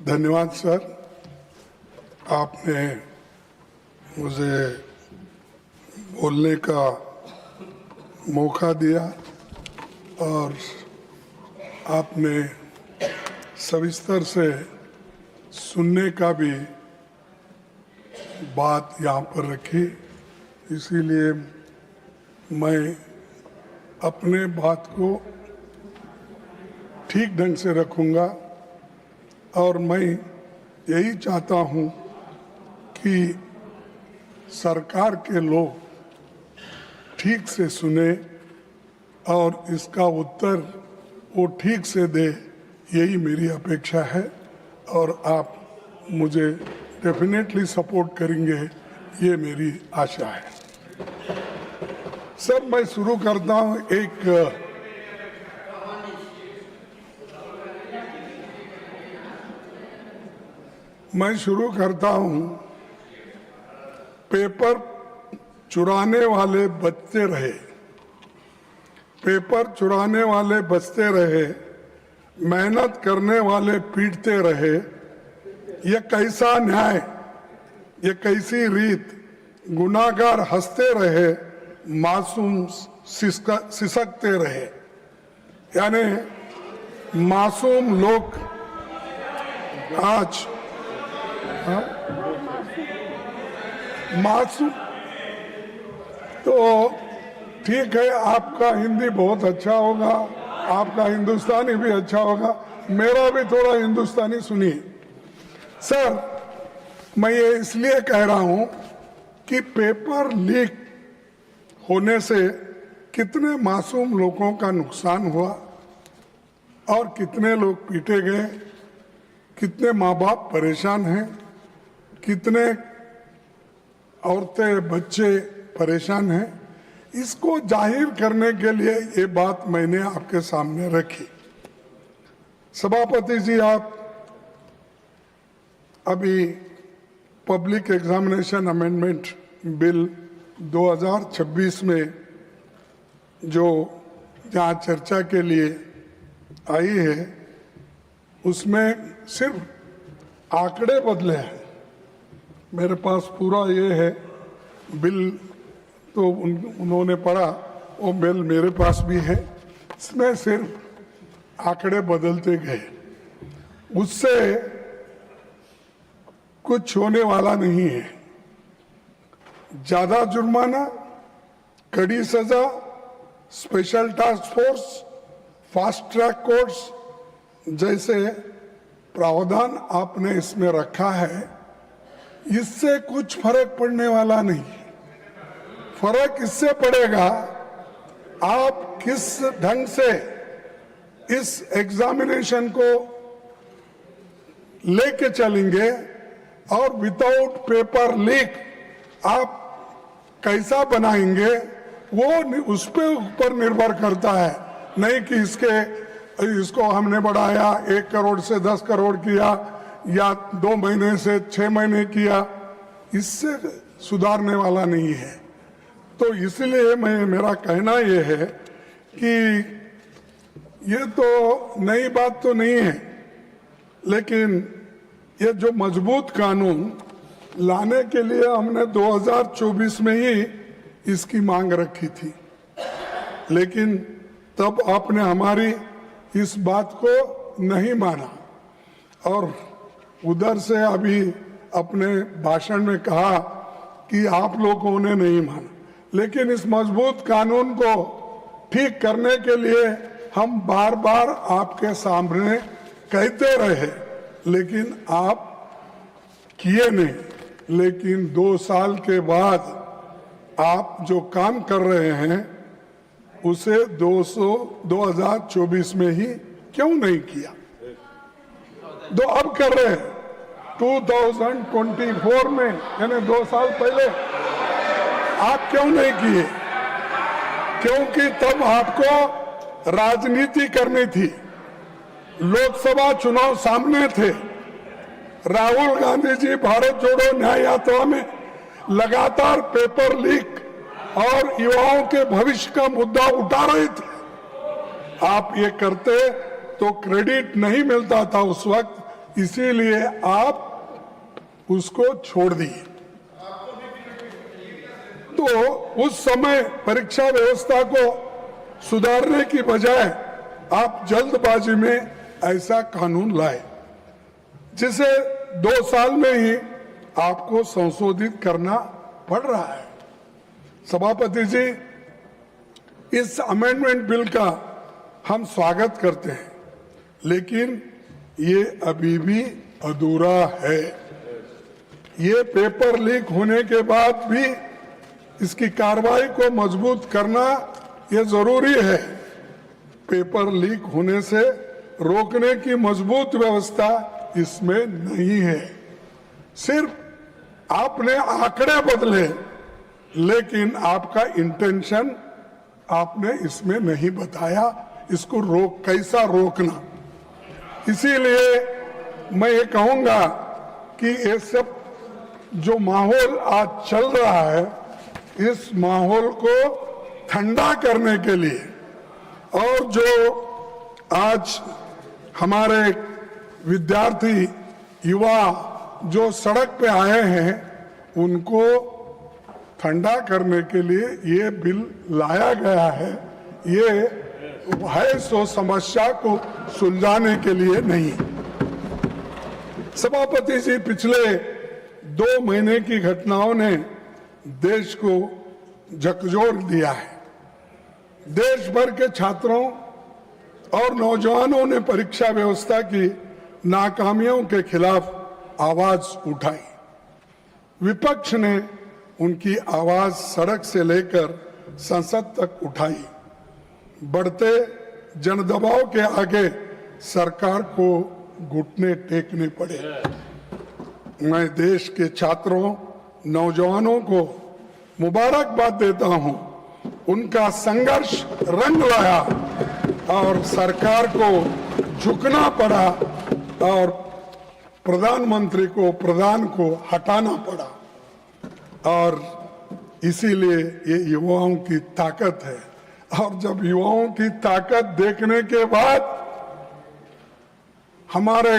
धन्यवाद सर, आपने मुझे बोलने का मौका दिया और आपने सविस्तर से सुनने का भी बात यहाँ पर रखी। इसीलिए मैं अपने बात को ठीक ढंग से रखूँगा और मैं यही चाहता हूँ कि सरकार के लोग ठीक से सुने और इसका उत्तर वो ठीक से दे, यही मेरी अपेक्षा है और आप मुझे डेफिनेटली सपोर्ट करेंगे, ये मेरी आशा है। सर, मैं शुरू करता हूँ पेपर चुराने वाले बचते रहे, पेपर चुराने वाले बचते रहे, मेहनत करने वाले पीटते रहे। ये कैसा न्याय, ये कैसी रीत, गुनाहगार हंसते रहे, मासूम सिसकते रहे। यानी मासूम लोग आज मासूम, तो ठीक है, आपका हिंदी बहुत अच्छा होगा, आपका हिंदुस्तानी भी अच्छा होगा, मेरा भी थोड़ा हिंदुस्तानी सुनिए। सर, मैं ये इसलिए कह रहा हूं कि पेपर लीक होने से कितने मासूम लोगों का नुकसान हुआ और कितने लोग पीटे गए, कितने माँ बाप परेशान हैं, कितने औरतें बच्चे परेशान हैं। इसको जाहिर करने के लिए ये बात मैंने आपके सामने रखी। सभापति जी, आप अभी पब्लिक एग्जामिनेशन अमेंडमेंट बिल 2026 में जो जहाँ चर्चा के लिए आई है, उसमें सिर्फ आंकड़े बदले हैं। मेरे पास पूरा ये है बिल, तो उन्होंने पढ़ा, वो बिल मेरे पास भी है। इसमें सिर्फ आंकड़े बदलते गए, उससे कुछ होने वाला नहीं है। ज्यादा जुर्माना, कड़ी सजा, special task force, fast track courts जैसे प्रावधान आपने इसमें रखा है, इससे कुछ फर्क पड़ने वाला नहीं। फर्क इससे पड़ेगा आप किस ढंग से इस एग्जामिनेशन को लेके चलेंगे और विदाउट पेपर लीक आप कैसा बनाएंगे, वो उस पे ऊपर निर्भर करता है। नहीं कि इसको हमने बढ़ाया 1 करोड़ से 10 करोड़ किया या 2 महीने से 6 महीने किया, इससे सुधारने वाला नहीं है। तो इसलिए मेरा कहना ये है कि ये तो नई बात तो नहीं है, लेकिन ये जो मजबूत कानून लाने के लिए हमने 2024 में ही इसकी मांग रखी थी, लेकिन तब आपने हमारी इस बात को नहीं माना और उधर से अभी अपने भाषण में कहा कि आप लोगों ने नहीं माना। लेकिन इस मजबूत कानून को ठीक करने के लिए हम बार बार आपके सामने कहते रहे, लेकिन आप किए नहीं। लेकिन 2 साल के बाद आप जो काम कर रहे हैं उसे 2024 में ही क्यों नहीं किया? अब कर रहे हैं 2024 में, यानी 2 साल पहले आप क्यों नहीं किए? क्योंकि तब आपको राजनीति करनी थी, लोकसभा चुनाव सामने थे। राहुल गांधी जी भारत जोड़ो न्याय यात्रा में लगातार पेपर लीक और युवाओं के भविष्य का मुद्दा उठा रहे थे। आप ये करते तो क्रेडिट नहीं मिलता था उस वक्त, इसीलिए आप उसको छोड़ दिए। तो उस समय परीक्षा व्यवस्था को सुधारने की बजाय आप जल्दबाजी में ऐसा कानून लाए जिसे 2 साल में ही आपको संशोधित करना पड़ रहा है। सभापति जी, इस अमेंडमेंट बिल का हम स्वागत करते हैं, लेकिन ये अभी भी अधूरा है। ये पेपर लीक होने के बाद भी इसकी कार्रवाई को मजबूत करना ये जरूरी है। पेपर लीक होने से रोकने की मजबूत व्यवस्था इसमें नहीं है। सिर्फ आपने आंकड़े बदले, लेकिन आपका इंटेंशन आपने इसमें नहीं बताया, इसको कैसा रोकना। इसीलिए मैं ये कहूंगा कि ये सब जो माहौल आज चल रहा है, इस माहौल को ठंडा करने के लिए और जो आज हमारे विद्यार्थी युवा जो सड़क पे आए हैं, उनको ठंडा करने के लिए ये बिल लाया गया है। ये है सो समस्या को सुलझाने के लिए नहीं। सभापति जी, पिछले 2 महीने की घटनाओं ने देश को झकझोर दिया है। देश भर के छात्रों और नौजवानों ने परीक्षा व्यवस्था की नाकामियों के खिलाफ आवाज उठाई। विपक्ष ने उनकी आवाज सड़क से लेकर संसद तक उठाई। बढ़ते जनदबाव के आगे सरकार को घुटने टेकने पड़े। मैं देश के छात्रों, नौजवानों को मुबारकबाद देता हूं। उनका संघर्ष रंग लाया और सरकार को झुकना पड़ा और प्रधानमंत्री को, प्रधान को हटाना पड़ा। और इसीलिए ये युवाओं की ताकत है। और जब युवाओं की ताकत देखने के बाद हमारे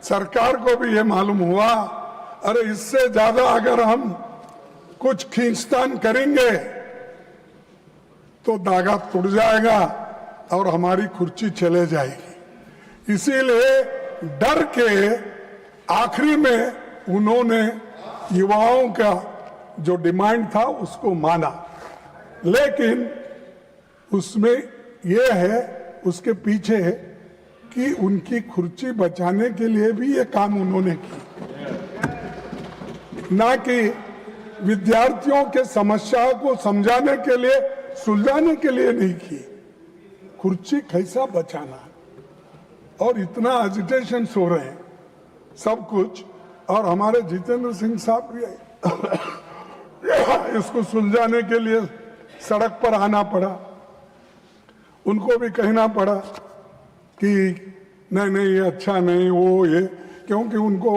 सरकार को भी ये मालूम हुआ, अरे इससे ज्यादा अगर हम कुछ खींचतान करेंगे तो धागा टूट जाएगा और हमारी कुर्सी चले जाएगी। इसीलिए डर के आखिरी में उन्होंने युवाओं का जो डिमांड था उसको माना, लेकिन उसमें यह है, उसके पीछे है कि उनकी कुर्सी बचाने के लिए भी ये काम उन्होंने की, ना कि विद्यार्थियों के समस्याओं को समझाने के लिए, सुलझाने के लिए नहीं की। कुर्सी कैसा बचाना, और इतना एजिटेशन हो रहे हैं सब कुछ। और हमारे जितेंद्र सिंह साहब भी इसको सुलझाने के लिए सड़क पर आना पड़ा। उनको भी कहना पड़ा कि नहीं नहीं ये अच्छा नहीं, वो ये, क्योंकि उनको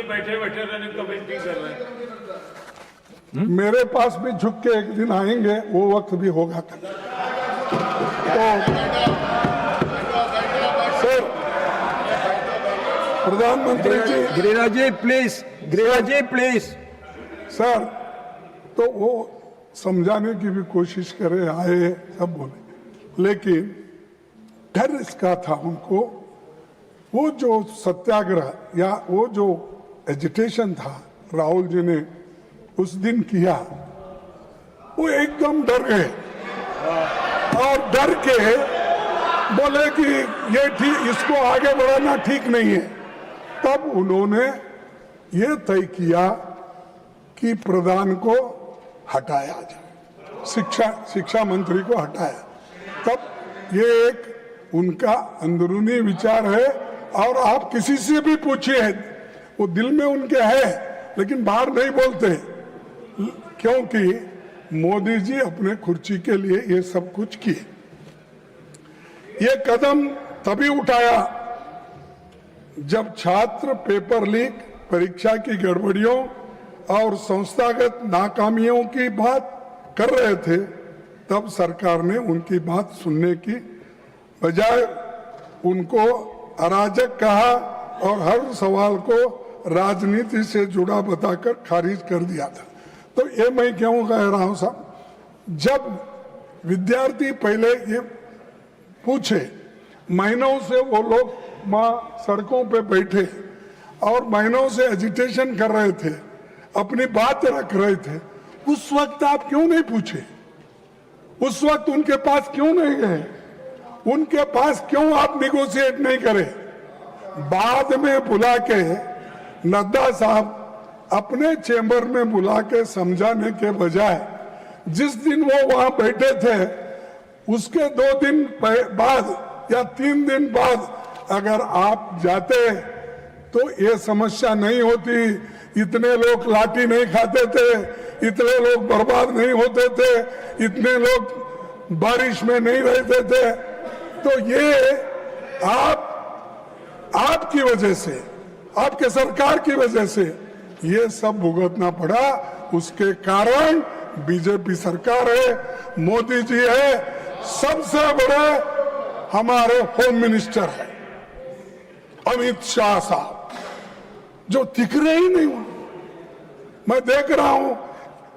बैठे बैठे कमेंट्री कर रहे हैं। मेरे पास भी झुक के एक दिन आएंगे, वो वक्त भी होगा। तो सर, प्रधानमंत्री जी, Giriraj ji please, Giriraj ji please. Sir, तो वो समझाने की भी कोशिश करे, आए सब बोले, लेकिन डर इसका था उनको। वो जो सत्याग्रह या वो जो एजिटेशन था राहुल जी ने उस दिन किया, वो एकदम डर गए और डर के बोले कि ये ठीक, इसको आगे बढ़ाना ठीक नहीं है। तब उन्होंने ये तय किया कि प्रधान को हटाया जाए, शिक्षा मंत्री को हटाया। तब ये एक उनका अंदरूनी विचार है, और आप किसी से भी पूछिए, वो दिल में उनके है लेकिन बाहर नहीं बोलते, क्योंकि मोदी जी अपने कुर्सी के लिए ये सब कुछ किए। ये कदम तभी उठाया जब छात्र पेपर लीक, परीक्षा की गड़बड़ियों और संस्थागत नाकामियों की बात कर रहे थे। तब सरकार ने उनकी बात सुनने की बजाय उनको अराजक कहा और हर सवाल को राजनीति से जुड़ा बताकर खारिज कर दिया था। तो ये मैं क्यों कह रहा हूं साहब, जब विद्यार्थी पहले ये पूछे, महीनों से वो लोग वहां सड़कों पे बैठे और महीनों से एजिटेशन कर रहे थे, अपनी बात रख रहे थे, उस वक्त आप क्यों नहीं पूछे? उस वक्त उनके पास क्यों नहीं गए? उनके पास क्यों आप निगोशिएट नहीं करे? बाद में बुला के नड्डा साहब अपने चेंबर में बुला के समझाने के बजाय जिस दिन वो वहां बैठे थे उसके 2 दिन बाद या 3 दिन बाद अगर आप जाते तो ये समस्या नहीं होती, इतने लोग लाठी नहीं खाते थे, इतने लोग बर्बाद नहीं होते थे, इतने लोग बारिश में नहीं रहते थे। तो ये आपकी वजह से, आपके सरकार की वजह से ये सब भुगतना पड़ा। उसके कारण बीजेपी सरकार है, मोदी जी है, सबसे बड़े हमारे होम मिनिस्टर है अमित शाह साहब, जो दिख रहे ही नहीं। मैं देख रहा हूं,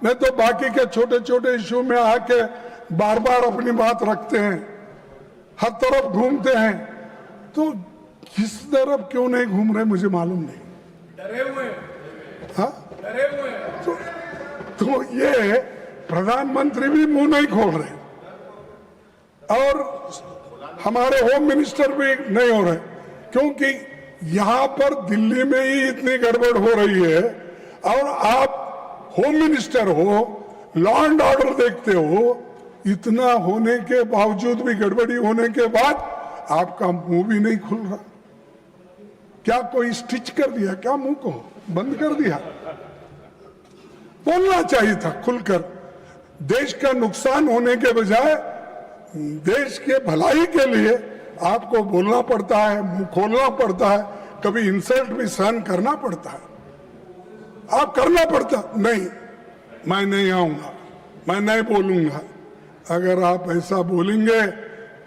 नहीं तो बाकी के छोटे छोटे इश्यू में आके बार बार अपनी बात रखते हैं, हर तरफ घूमते हैं। तो किस तरफ क्यों नहीं घूम रहे मुझे मालूम नहीं। डरे हुए हाँ, डरे हुए तो ये प्रधानमंत्री भी मुंह नहीं खोल रहे और हमारे होम मिनिस्टर भी नहीं हो रहे, क्योंकि यहां पर दिल्ली में ही इतनी गड़बड़ हो रही है और आप होम मिनिस्टर हो, लॉ एंड ऑर्डर देखते हो, इतना होने के बावजूद भी, गड़बड़ी होने के बाद आपका मुंह भी नहीं खुल रहा। क्या कोई स्टिच कर दिया क्या? मुंह को बंद कर दिया? बोलना चाहिए था खुलकर। देश का नुकसान होने के बजाय देश के भलाई के लिए आपको बोलना पड़ता है, मुंह खोलना पड़ता है, कभी इंसल्ट भी सहन करना पड़ता है। आप करना पड़ता नहीं, मैं नहीं आऊंगा, मैं नहीं बोलूंगा। अगर आप ऐसा बोलेंगे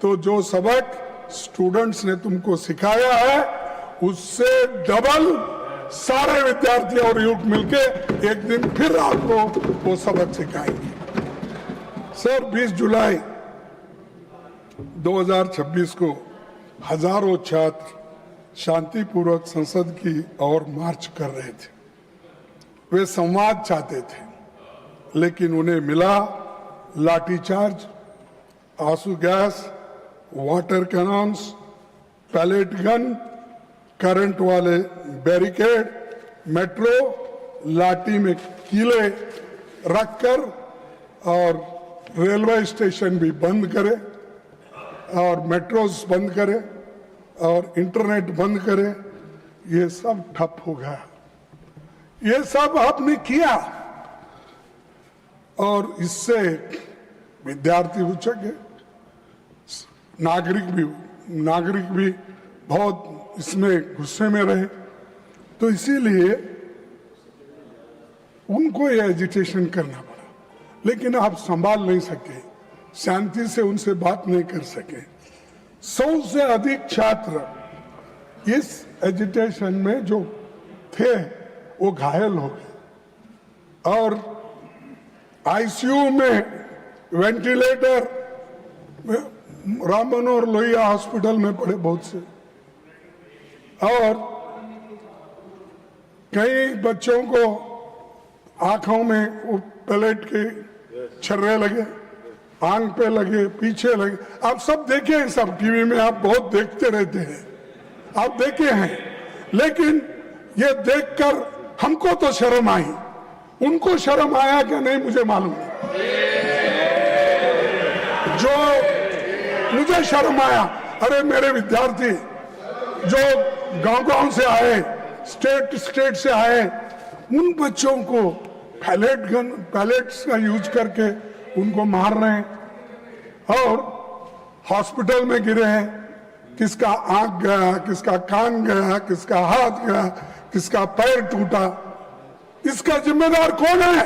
तो जो सबक स्टूडेंट्स ने तुमको सिखाया है उससे डबल सारे विद्यार्थी और युवक मिलके एक दिन फिर आपको वो सबक सिखाएंगे। सर, 20 जुलाई 2026 को हजारों छात्र शांतिपूर्वक संसद की ओर मार्च कर रहे थे। वे संवाद चाहते थे, लेकिन उन्हें मिला लाठीचार्ज, आंसू gas, water cannons, pellet gun, current वाले बैरिकेड, मेट्रो लाठी में कीले रखकर और रेलवे स्टेशन भी बंद करे और मेट्रोस बंद करे और इंटरनेट बंद करे। ये सब ठप हो गया। ये सब आपने किया और इससे विद्यार्थी उचक गए, नागरिक भी बहुत इसमें गुस्से में रहे। तो इसीलिए उनको ये एजिटेशन करना पड़ा, लेकिन आप संभाल नहीं सके, शांति से उनसे बात नहीं कर सके। 100 से अधिक छात्र इस एजिटेशन में जो थे वो घायल हो गए और आईसीयू में वेंटिलेटर राम मनोहर लोहिया हॉस्पिटल में पड़े बहुत से, और कई बच्चों को आंखों में वो पैलेट के छर्रे लगे, आंख पे लगे, पीछे लगे। आप सब देखे हैं, सब टीवी में आप बहुत देखते रहते हैं, आप देखे हैं। लेकिन ये देखकर हमको तो शर्म आई, उनको शर्म आया कि नहीं मुझे मालूम नहीं। जो मुझे शर्म आया, अरे मेरे विद्यार्थी जो गांव से आए, स्टेट से आए, उन बच्चों को पैलेट्स का यूज करके उनको मार रहे हैं और हॉस्पिटल में गिरे हैं। किसका आंख गया, किसका कान गया, किसका हाथ गया, किसका पैर टूटा। इसका जिम्मेदार कौन है?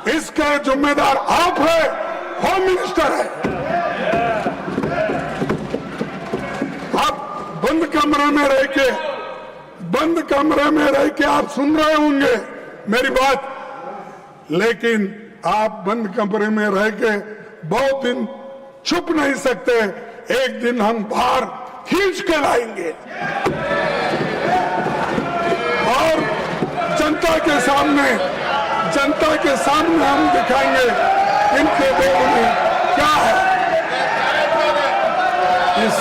इसका जिम्मेदार आप है, होम मिनिस्टर है। कमरे में रह के आप सुन रहे होंगे मेरी बात, लेकिन आप बंद कमरे में रह के बहुत दिन छुप नहीं सकते। एक दिन हम बाहर खींच के लाएंगे और जनता के सामने हम दिखाएंगे इनके लोगों में क्या है। इस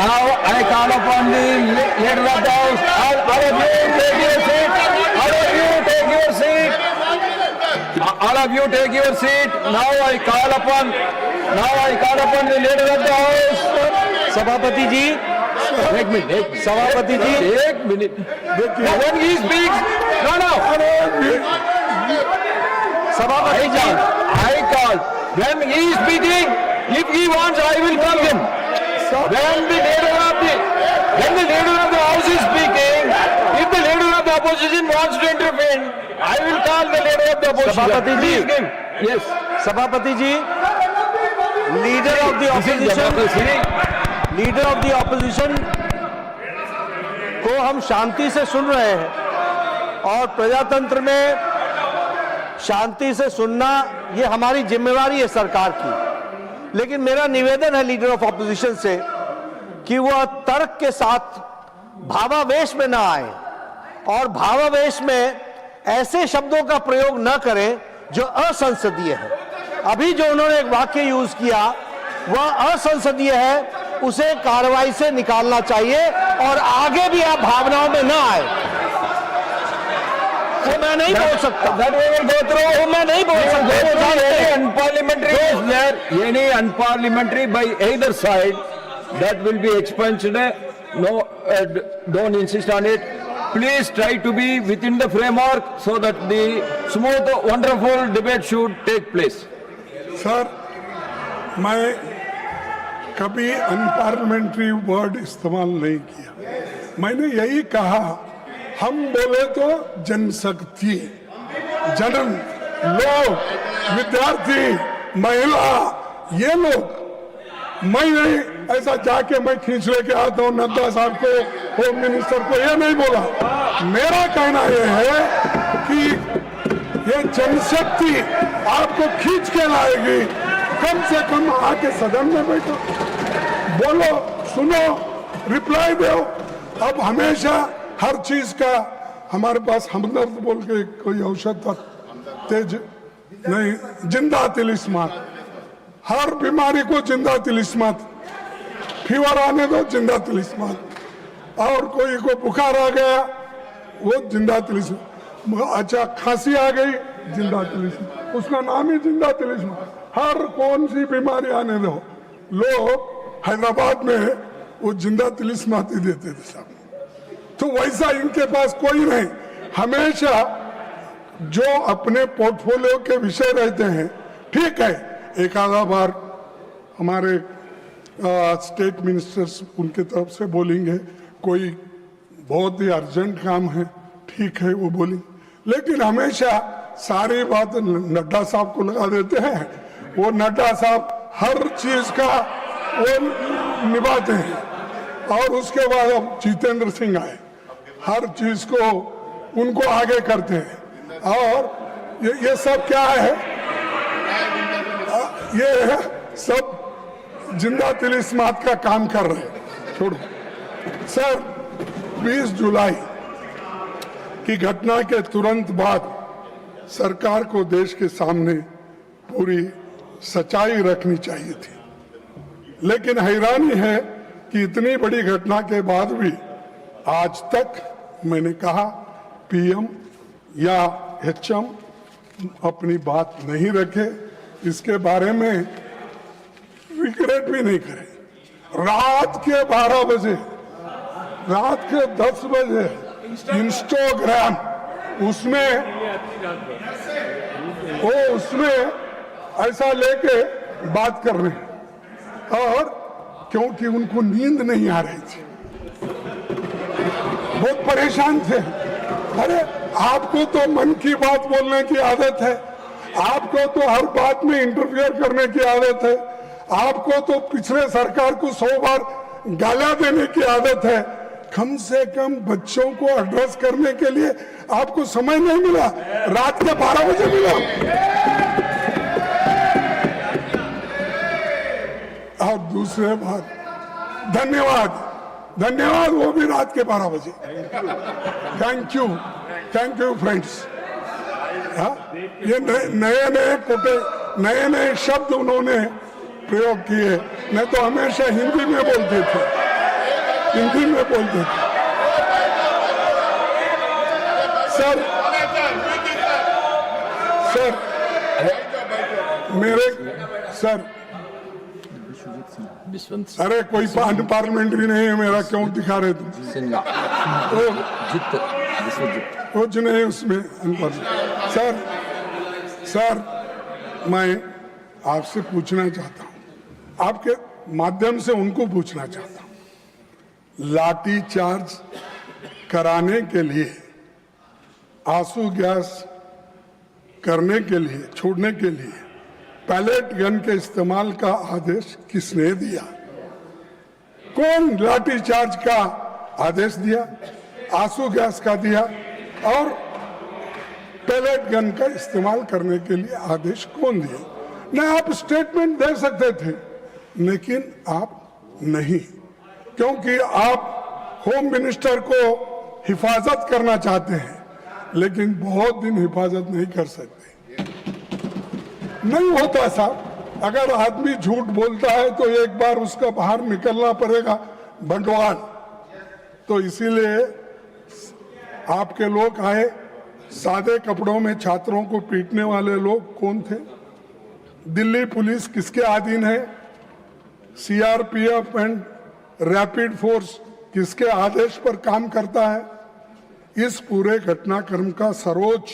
Now I call upon the leader of the house. All of you take your seat. All of you take your seat. All of you take your seat. Now I call upon the leader of the house. सभापति जी, एक minute, सभापति जी, एक minute. When he speaks, no. सभापति जी, I call. When he is speaking, if he wants, I will call him. When the leader of the house is speaking, if the leader of the opposition wants to intervene, I will call the leader of the opposition. सभापति जी, Yes. सभापति जी, leader of the opposition को हम शांति से सुन रहे हैं और प्रजातंत्र में शांति से सुनना ये हमारी जिम्मेवारी है सरकार की। लेकिन मेरा निवेदन है लीडर ऑफ ऑपोजिशन से कि वह तर्क के साथ भावावेश में ना आए और भावावेश में ऐसे शब्दों का प्रयोग न करें जो असंसदीय है। अभी जो उन्होंने एक वाक्य यूज किया वह असंसदीय है, उसे कार्रवाई से निकालना चाहिए और आगे भी आप भावनाओं में ना आए। वो मैं नहीं बोल सकता, मैं नहीं बोल सकता। Any unparliamentary by either side that will be expunged. No, don't insist on it. Please try to be within the framework so that the smooth, wonderful debate should take place. Sir, मैं कभी unparliamentary word इस्तेमाल नहीं किया। मैंने यही कहा, हम बोले तो जनशक्ति, जनन, लोग, विद्यार्थी, महिला, ये लोग। मैं नहीं ऐसा जाके मैं खींच लेके आता हूँ नड्डा साहब को, होम मिनिस्टर को, ये नहीं बोला। मेरा कहना ये है कि ये जनशक्ति आपको खींच के लाएगी। कम से कम आके सदन में बैठो, बोलो, सुनो, रिप्लाई दो। अब हमेशा हर चीज का हमारे पास हमदर्द बोल के कोई औषध था, तेज नहीं, जिंदा तिलिस्मात, हर बीमारी को जिंदा तिलिस्मात, फीवर आने दो जिंदा तिलिस्मात, और कोई को बुखार आ गया वो जिंदा तिलिस्मात, अच्छा खांसी आ गई जिंदा तिलिस्मात, उसका नाम ही जिंदा तिलिस्मात। हर कौन सी बीमारी आने दो, लोग हैदराबाद में वो जिंदा तिलिस्मात ही देते थे साहब। तो वैसा इनके पास कोई नहीं, हमेशा जो अपने पोर्टफोलियो के विषय रहते हैं, ठीक है, एक आधा बार हमारे स्टेट मिनिस्टर्स उनके तरफ से बोलेंगे, कोई बहुत ही अर्जेंट काम है, ठीक है वो बोलेंगे, लेकिन हमेशा सारी बात नड्डा साहब को लगा देते हैं। वो नड्डा साहब हर चीज का वो निभाते हैं। और उसके बाद अब जितेंद्र सिंह आए, हर चीज को उनको आगे करते हैं। और ये सब क्या है, ये सब जिंदा तिलिस्मात का काम कर रहे हैं। छोड़ो सर, 20 जुलाई की घटना के तुरंत बाद सरकार को देश के सामने पूरी सच्चाई रखनी चाहिए थी, लेकिन हैरानी है कि इतनी बड़ी घटना के बाद भी आज तक मैंने कहा पीएम या एचएम अपनी बात नहीं रखे, इसके बारे में रिग्रेट भी नहीं करे। रात के 12 बजे, रात के 10 बजे इंस्टाग्राम उसमें ऐसा लेके बात कर रहे हैं, और क्योंकि उनको नींद नहीं आ रही थी, बहुत परेशान थे। अरे आपको तो मन की बात बोलने की आदत है, आपको तो हर बात में इंटरफियर करने की आदत है, आपको तो पिछले सरकार को 100 बार गालियां देने की आदत है। कम से कम बच्चों को एड्रेस करने के लिए आपको समय नहीं मिला, रात के 12 बजे मिला। और दूसरे बात, धन्यवाद, वो भी रात के 12 बजे। Thank you friends. ये नए शब्द उन्होंने प्रयोग किए, नहीं तो हमेशा हिंदी में बोलते थे। सर अरे कोई पार्लियामेंट्री नहीं है मेरा, क्यों दिखा रहे तुम? कुछ नहीं उसमें। सर मैं आपसे पूछना चाहता हूं, आपके माध्यम से उनको पूछना चाहता हूं, लाठी चार्ज कराने के लिए, आंसू गैस करने के लिए, छोड़ने के लिए पैलेट गन के इस्तेमाल का आदेश किसने दिया? कौन लाठी चार्ज का आदेश दिया, आंसू गैस का दिया और पैलेट गन का इस्तेमाल करने के लिए आदेश कौन दिया? नहीं, आप स्टेटमेंट दे सकते थे, लेकिन आप नहीं, क्योंकि आप होम मिनिस्टर को हिफाजत करना चाहते हैं, लेकिन बहुत दिन हिफाजत नहीं कर सकते। नहीं होता साहब, अगर आदमी झूठ बोलता है तो एक बार उसका बाहर निकलना पड़ेगा बंटवाल। तो इसीलिए आपके लोग आए, सादे कपड़ों में छात्रों को पीटने वाले लोग कौन थे? दिल्ली पुलिस किसके अधीन है? सीआरपीएफ एंड रैपिड फोर्स किसके आदेश पर काम करता है? इस पूरे घटनाक्रम का सर्वोच्च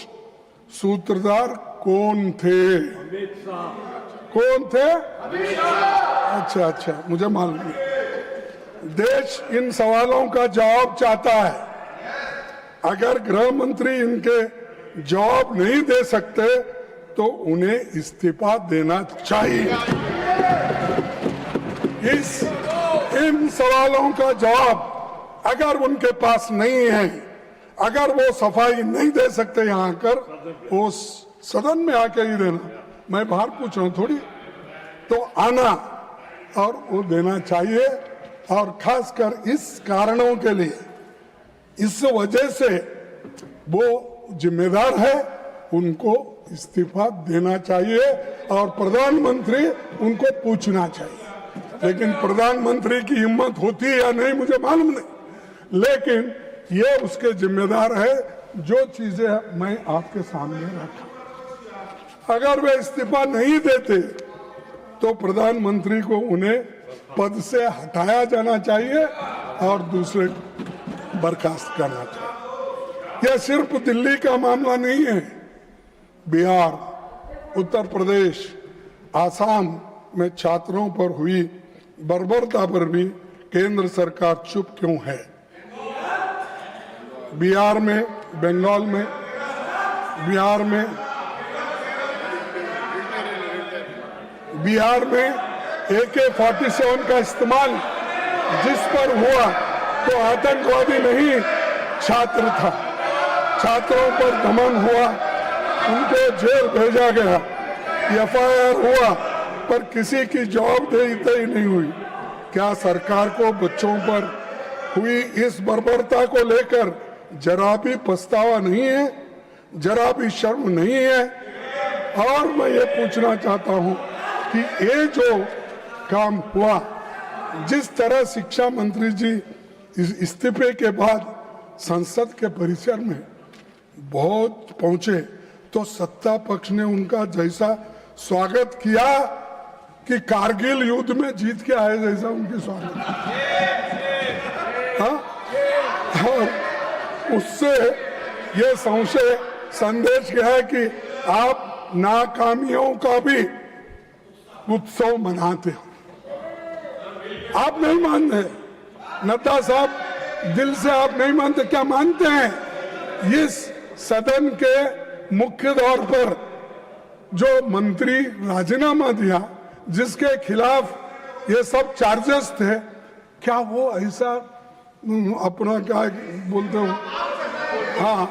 सूत्रधार कौन थे? कौन थे? अच्छा, मुझे मालूम नहीं। देश इन सवालों का जवाब चाहता है। अगर गृह मंत्री इनके जवाब नहीं दे सकते तो उन्हें इस्तीफा देना चाहिए। इन सवालों का जवाब अगर उनके पास नहीं है, अगर वो सफाई नहीं दे सकते यहाँ आकर, वो सदन में आके ही देना, मैं बाहर पूछ रहा हूँ थोड़ी, तो आना और वो देना चाहिए। और खासकर इस कारणों के लिए, इस वजह से वो जिम्मेदार है, उनको इस्तीफा देना चाहिए और प्रधानमंत्री उनको पूछना चाहिए। लेकिन प्रधानमंत्री की हिम्मत होती है या नहीं मुझे मालूम नहीं, लेकिन ये उसके जिम्मेदार है। जो चीजें मैं आपके सामने रखा, अगर वे इस्तीफा नहीं देते तो प्रधानमंत्री को उन्हें पद से हटाया जाना चाहिए और दूसरे बर्खास्त करना चाहिए। यह सिर्फ दिल्ली का मामला नहीं है, बिहार, उत्तर प्रदेश, आसाम में छात्रों पर हुई बर्बरता पर भी केंद्र सरकार चुप क्यों है? बिहार में, बंगाल में, बिहार में AK-47 का इस्तेमाल जिस पर हुआ तो आतंकवादी नहीं, छात्र था। छात्रों पर दमन हुआ, उनको जेल भेजा गया, FIR हुआ, पर किसी की जवाबदेही नहीं हुई। क्या सरकार को बच्चों पर हुई इस बर्बरता को लेकर जरा भी पछतावा नहीं है, जरा भी शर्म नहीं है? और मैं ये पूछना चाहता हूं कि ये जो काम हुआ, जिस तरह शिक्षा मंत्री जी इस्तीफे के बाद संसद के परिसर में बहुत पहुंचे, तो सत्ता पक्ष ने उनका जैसा स्वागत किया कि कारगिल युद्ध में जीत के आए जैसा उनकी स्वागत। हाँ, और उससे ये संशय संदेश गया कि आप नाकामियों का भी उत्सव मनाते हो। आप नहीं मानते, नड्डा साहब, दिल से आप नहीं मानते, क्या मानते हैं? इस सदन के मुख्य तौर पर जो मंत्री राजीनामा दिया, जिसके खिलाफ ये सब चार्जेस थे, क्या वो ऐसा अपना क्या बोलते हो, हाँ,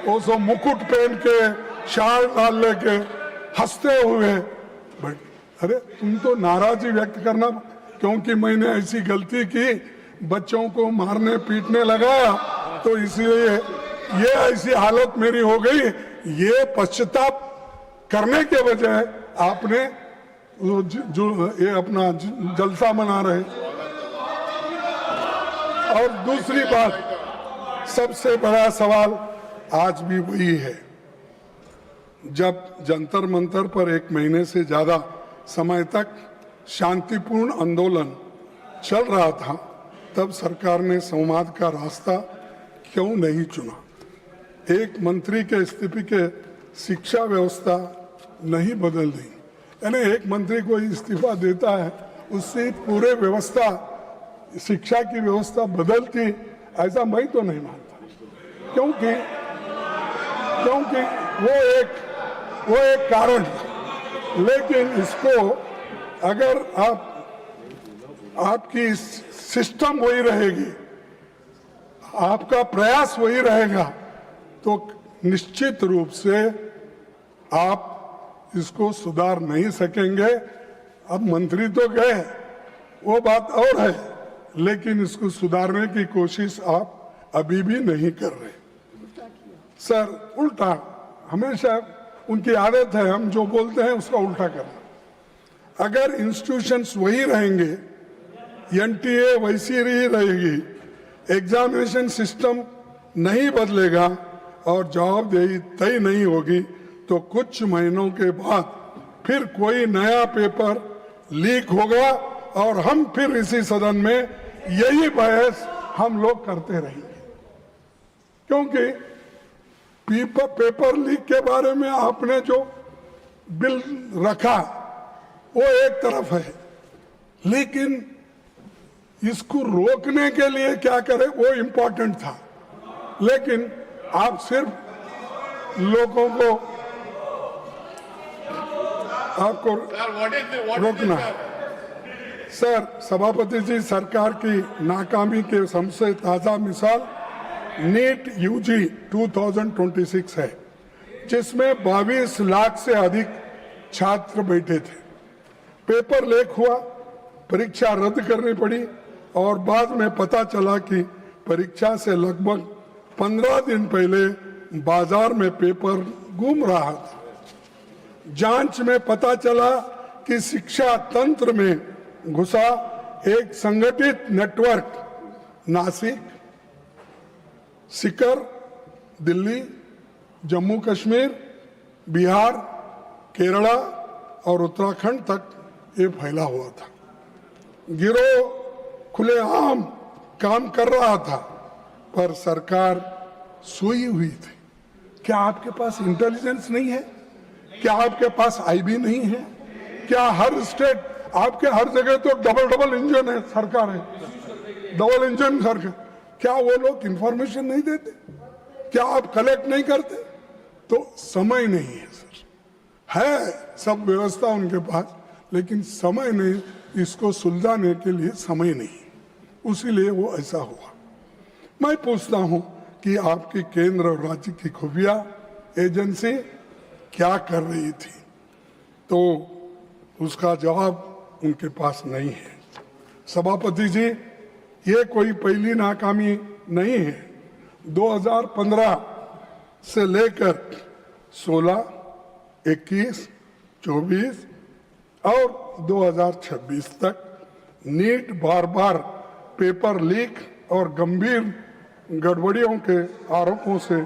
वो सब मुकुट पहन के शाल डाल लेके हंसते हुए, बट अरे तुम तो नाराजगी व्यक्त करना, क्योंकि मैंने ऐसी गलती की, बच्चों को मारने पीटने लगा, तो इसलिए ये ऐसी हालत मेरी हो गई, ये पश्चाताप करने के बजाय आपने जो ये अपना जलसा मना रहे। और दूसरी बात, सबसे बड़ा सवाल आज भी वही है, जब जंतर मंतर पर 1 महीने से ज्यादा समय तक शांतिपूर्ण आंदोलन चल रहा था, तब सरकार ने संवाद का रास्ता क्यों नहीं चुना? एक मंत्री के इस्तीफे के शिक्षा व्यवस्था नहीं बदल दी, यानी एक मंत्री को इस्तीफा देता है, उससे पूरे व्यवस्था, शिक्षा की व्यवस्था बदलती, ऐसा मैं तो नहीं मानता, क्योंकि वो एक कारण था। लेकिन इसको अगर आपकी सिस्टम वही रहेगी, आपका प्रयास वही रहेगा, तो निश्चित रूप से आप इसको सुधार नहीं सकेंगे। अब मंत्री तो गए, वो बात और है, लेकिन इसको सुधारने की कोशिश आप अभी भी नहीं कर रहे। सर, उल्टा हमेशा उनकी आदत है, हम जो बोलते हैं उसका उल्टा करना। अगर इंस्टीट्यूशंस वही रहेंगे, एनटीए वैसी ही रहेगी, एग्जामिनेशन सिस्टम नहीं बदलेगा और जवाबदेही तय नहीं होगी, तो कुछ महीनों के बाद फिर कोई नया पेपर लीक होगा और हम फिर इसी सदन में यही बहस हम लोग करते रहेंगे। क्योंकि पेपर लीक के बारे में आपने जो बिल रखा वो एक तरफ है, लेकिन इसको रोकने के लिए क्या करें वो इम्पोर्टेंट था। लेकिन आप सिर्फ लोगों को आपको रोकना। सर, सभापति जी, सरकार की नाकामी के सबसे ताजा मिसाल नीट यूजी 2026 है, जिसमें 22 लाख से अधिक छात्र बैठे थे। पेपर लीक हुआ, परीक्षा रद्द करनी पड़ी और बाद में पता चला कि परीक्षा से लगभग 15 दिन पहले बाजार में पेपर घूम रहा था। जांच में पता चला कि शिक्षा तंत्र में घुसा एक संगठित नेटवर्क नासिक, सीकर, दिल्ली, जम्मू कश्मीर, बिहार, केरला और उत्तराखंड तक ये फैला हुआ था। गिरोह खुलेआम काम कर रहा था, पर सरकार सोई हुई थी। क्या आपके पास इंटेलिजेंस नहीं है? क्या आपके पास आईबी नहीं है? क्या हर स्टेट, आपके हर जगह तो डबल इंजन है, सरकार है, डबल इंजन सरकार, क्या वो लोग इंफॉर्मेशन नहीं देते? क्या आप कलेक्ट नहीं करते? तो समय नहीं है सर, है सब व्यवस्था उनके पास, लेकिन समय नहीं, इसको सुलझाने के लिए समय नहीं, उसीलिए वो ऐसा हुआ। मैं पूछता हूं कि आपकी केंद्र और राज्य की खुफिया एजेंसी क्या कर रही थी, तो उसका जवाब उनके पास नहीं है। सभापति जी, ये कोई पहली नाकामी नहीं है। 2015 से लेकर 16, 21, 24 और 2026 तक नीट बार बार पेपर लीक और गंभीर गड़बड़ियों के आरोपों से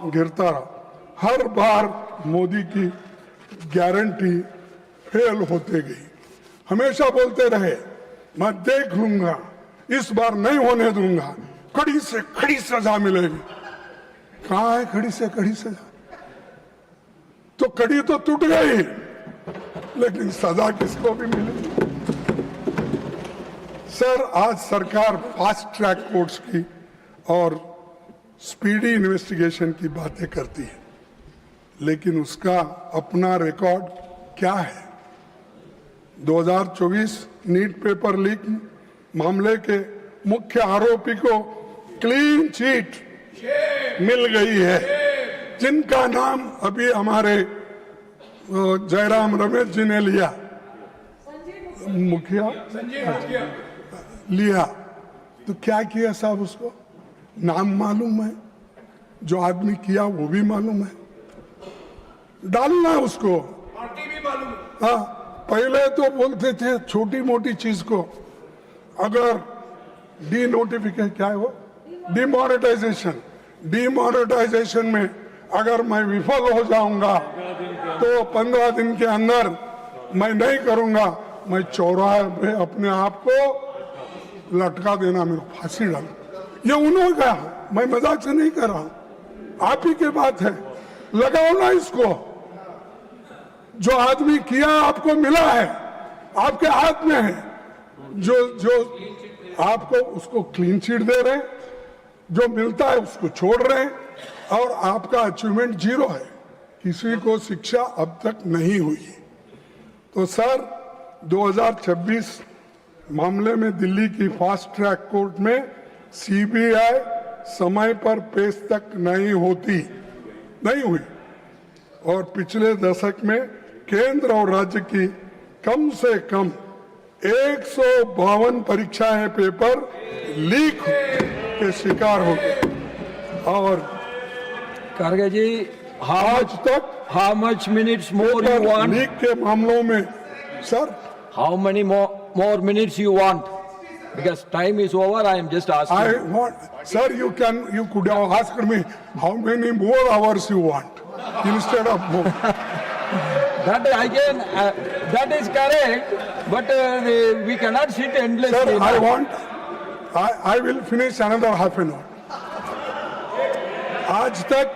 घिरता रहा। हर बार मोदी की गारंटी फेल होते गई। हमेशा बोलते रहे, मैं देख लूंगा, इस बार नहीं होने दूंगा, कड़ी से कड़ी सजा मिलेगी। कहाँ है कड़ी से कड़ी सजा? तो कड़ी तो टूट गई, लेकिन सजा किसको भी मिलेगी? सर, आज सरकार फास्ट ट्रैक कोर्ट्स की और स्पीडी इन्वेस्टिगेशन की बातें करती है, लेकिन उसका अपना रिकॉर्ड क्या है? 2024 नीट पेपर लीक मामले के मुख्य आरोपी को क्लीन चिट मिल गई है, जिनका नाम अभी हमारे जयराम रमेश जी ने लिया, मुखिया संजीव मुखिया लिया। तो क्या किया साहब? उसको नाम मालूम है, जो आदमी किया वो भी मालूम है, डालना है उसको। पार्टी भी मालूम है। हाँ, पहले तो बोलते थे छोटी मोटी चीज को, अगर डी नोटिफिकेशन, क्या है वो, डिमोनेटाइजेशन में अगर मैं विफल हो जाऊंगा तो 15 दिन के अंदर मैं नहीं करूंगा, मैं चौराहे पे अपने आप को लटका देना, मेरे को फांसी डाल। ये उन्होंने कहा, मैं मजाक से नहीं कर रहा हूं, आप ही की बात है। लगाओ ना इसको, जो आदमी किया आपको मिला है, आपके हाथ में है, जो आपको उसको क्लीन चिट दे रहे हैं, जो मिलता है उसको छोड़ रहे हैं, और आपका अचीवमेंट 0 है, किसी को शिक्षा अब तक नहीं हुई। तो सर 2026 मामले में दिल्ली की फास्ट ट्रैक कोर्ट में सीबीआई समय पर पेश तक नहीं हुई, और पिछले दशक में केंद्र और राज्य की कम से कम 152 परीक्षाएं पेपर लीक के शिकार हो गए। और खड़गे जी, आज तक how much minutes more you paper want? Leak के मामलों में sir, How many more minutes you want? Because time is over. I am just asking. I want, sir, you could have asked me how many more hours you want instead of more. That again, that is correct. But we cannot sit endlessly. Sir, I will finish another half an hour. आज तक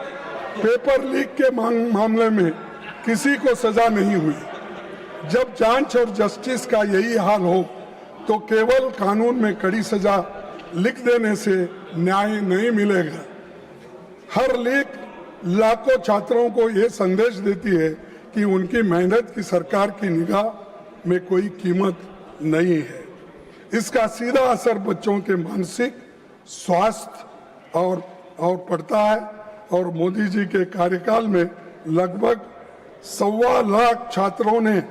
paper leak के मामले में किसी को सजा नहीं हुई। जब जांच और जस्टिस का यही हाल हो तो केवल कानून में कड़ी सजा लिख देने से न्याय नहीं मिलेगा। हर लीक लाखों छात्रों को यह संदेश देती है कि उनकी मेहनत की सरकार की निगाह में कोई कीमत नहीं है। इसका सीधा असर बच्चों के मानसिक स्वास्थ्य और पड़ता है, और मोदी जी के कार्यकाल में लगभग 1.25 लाख छात्रों ने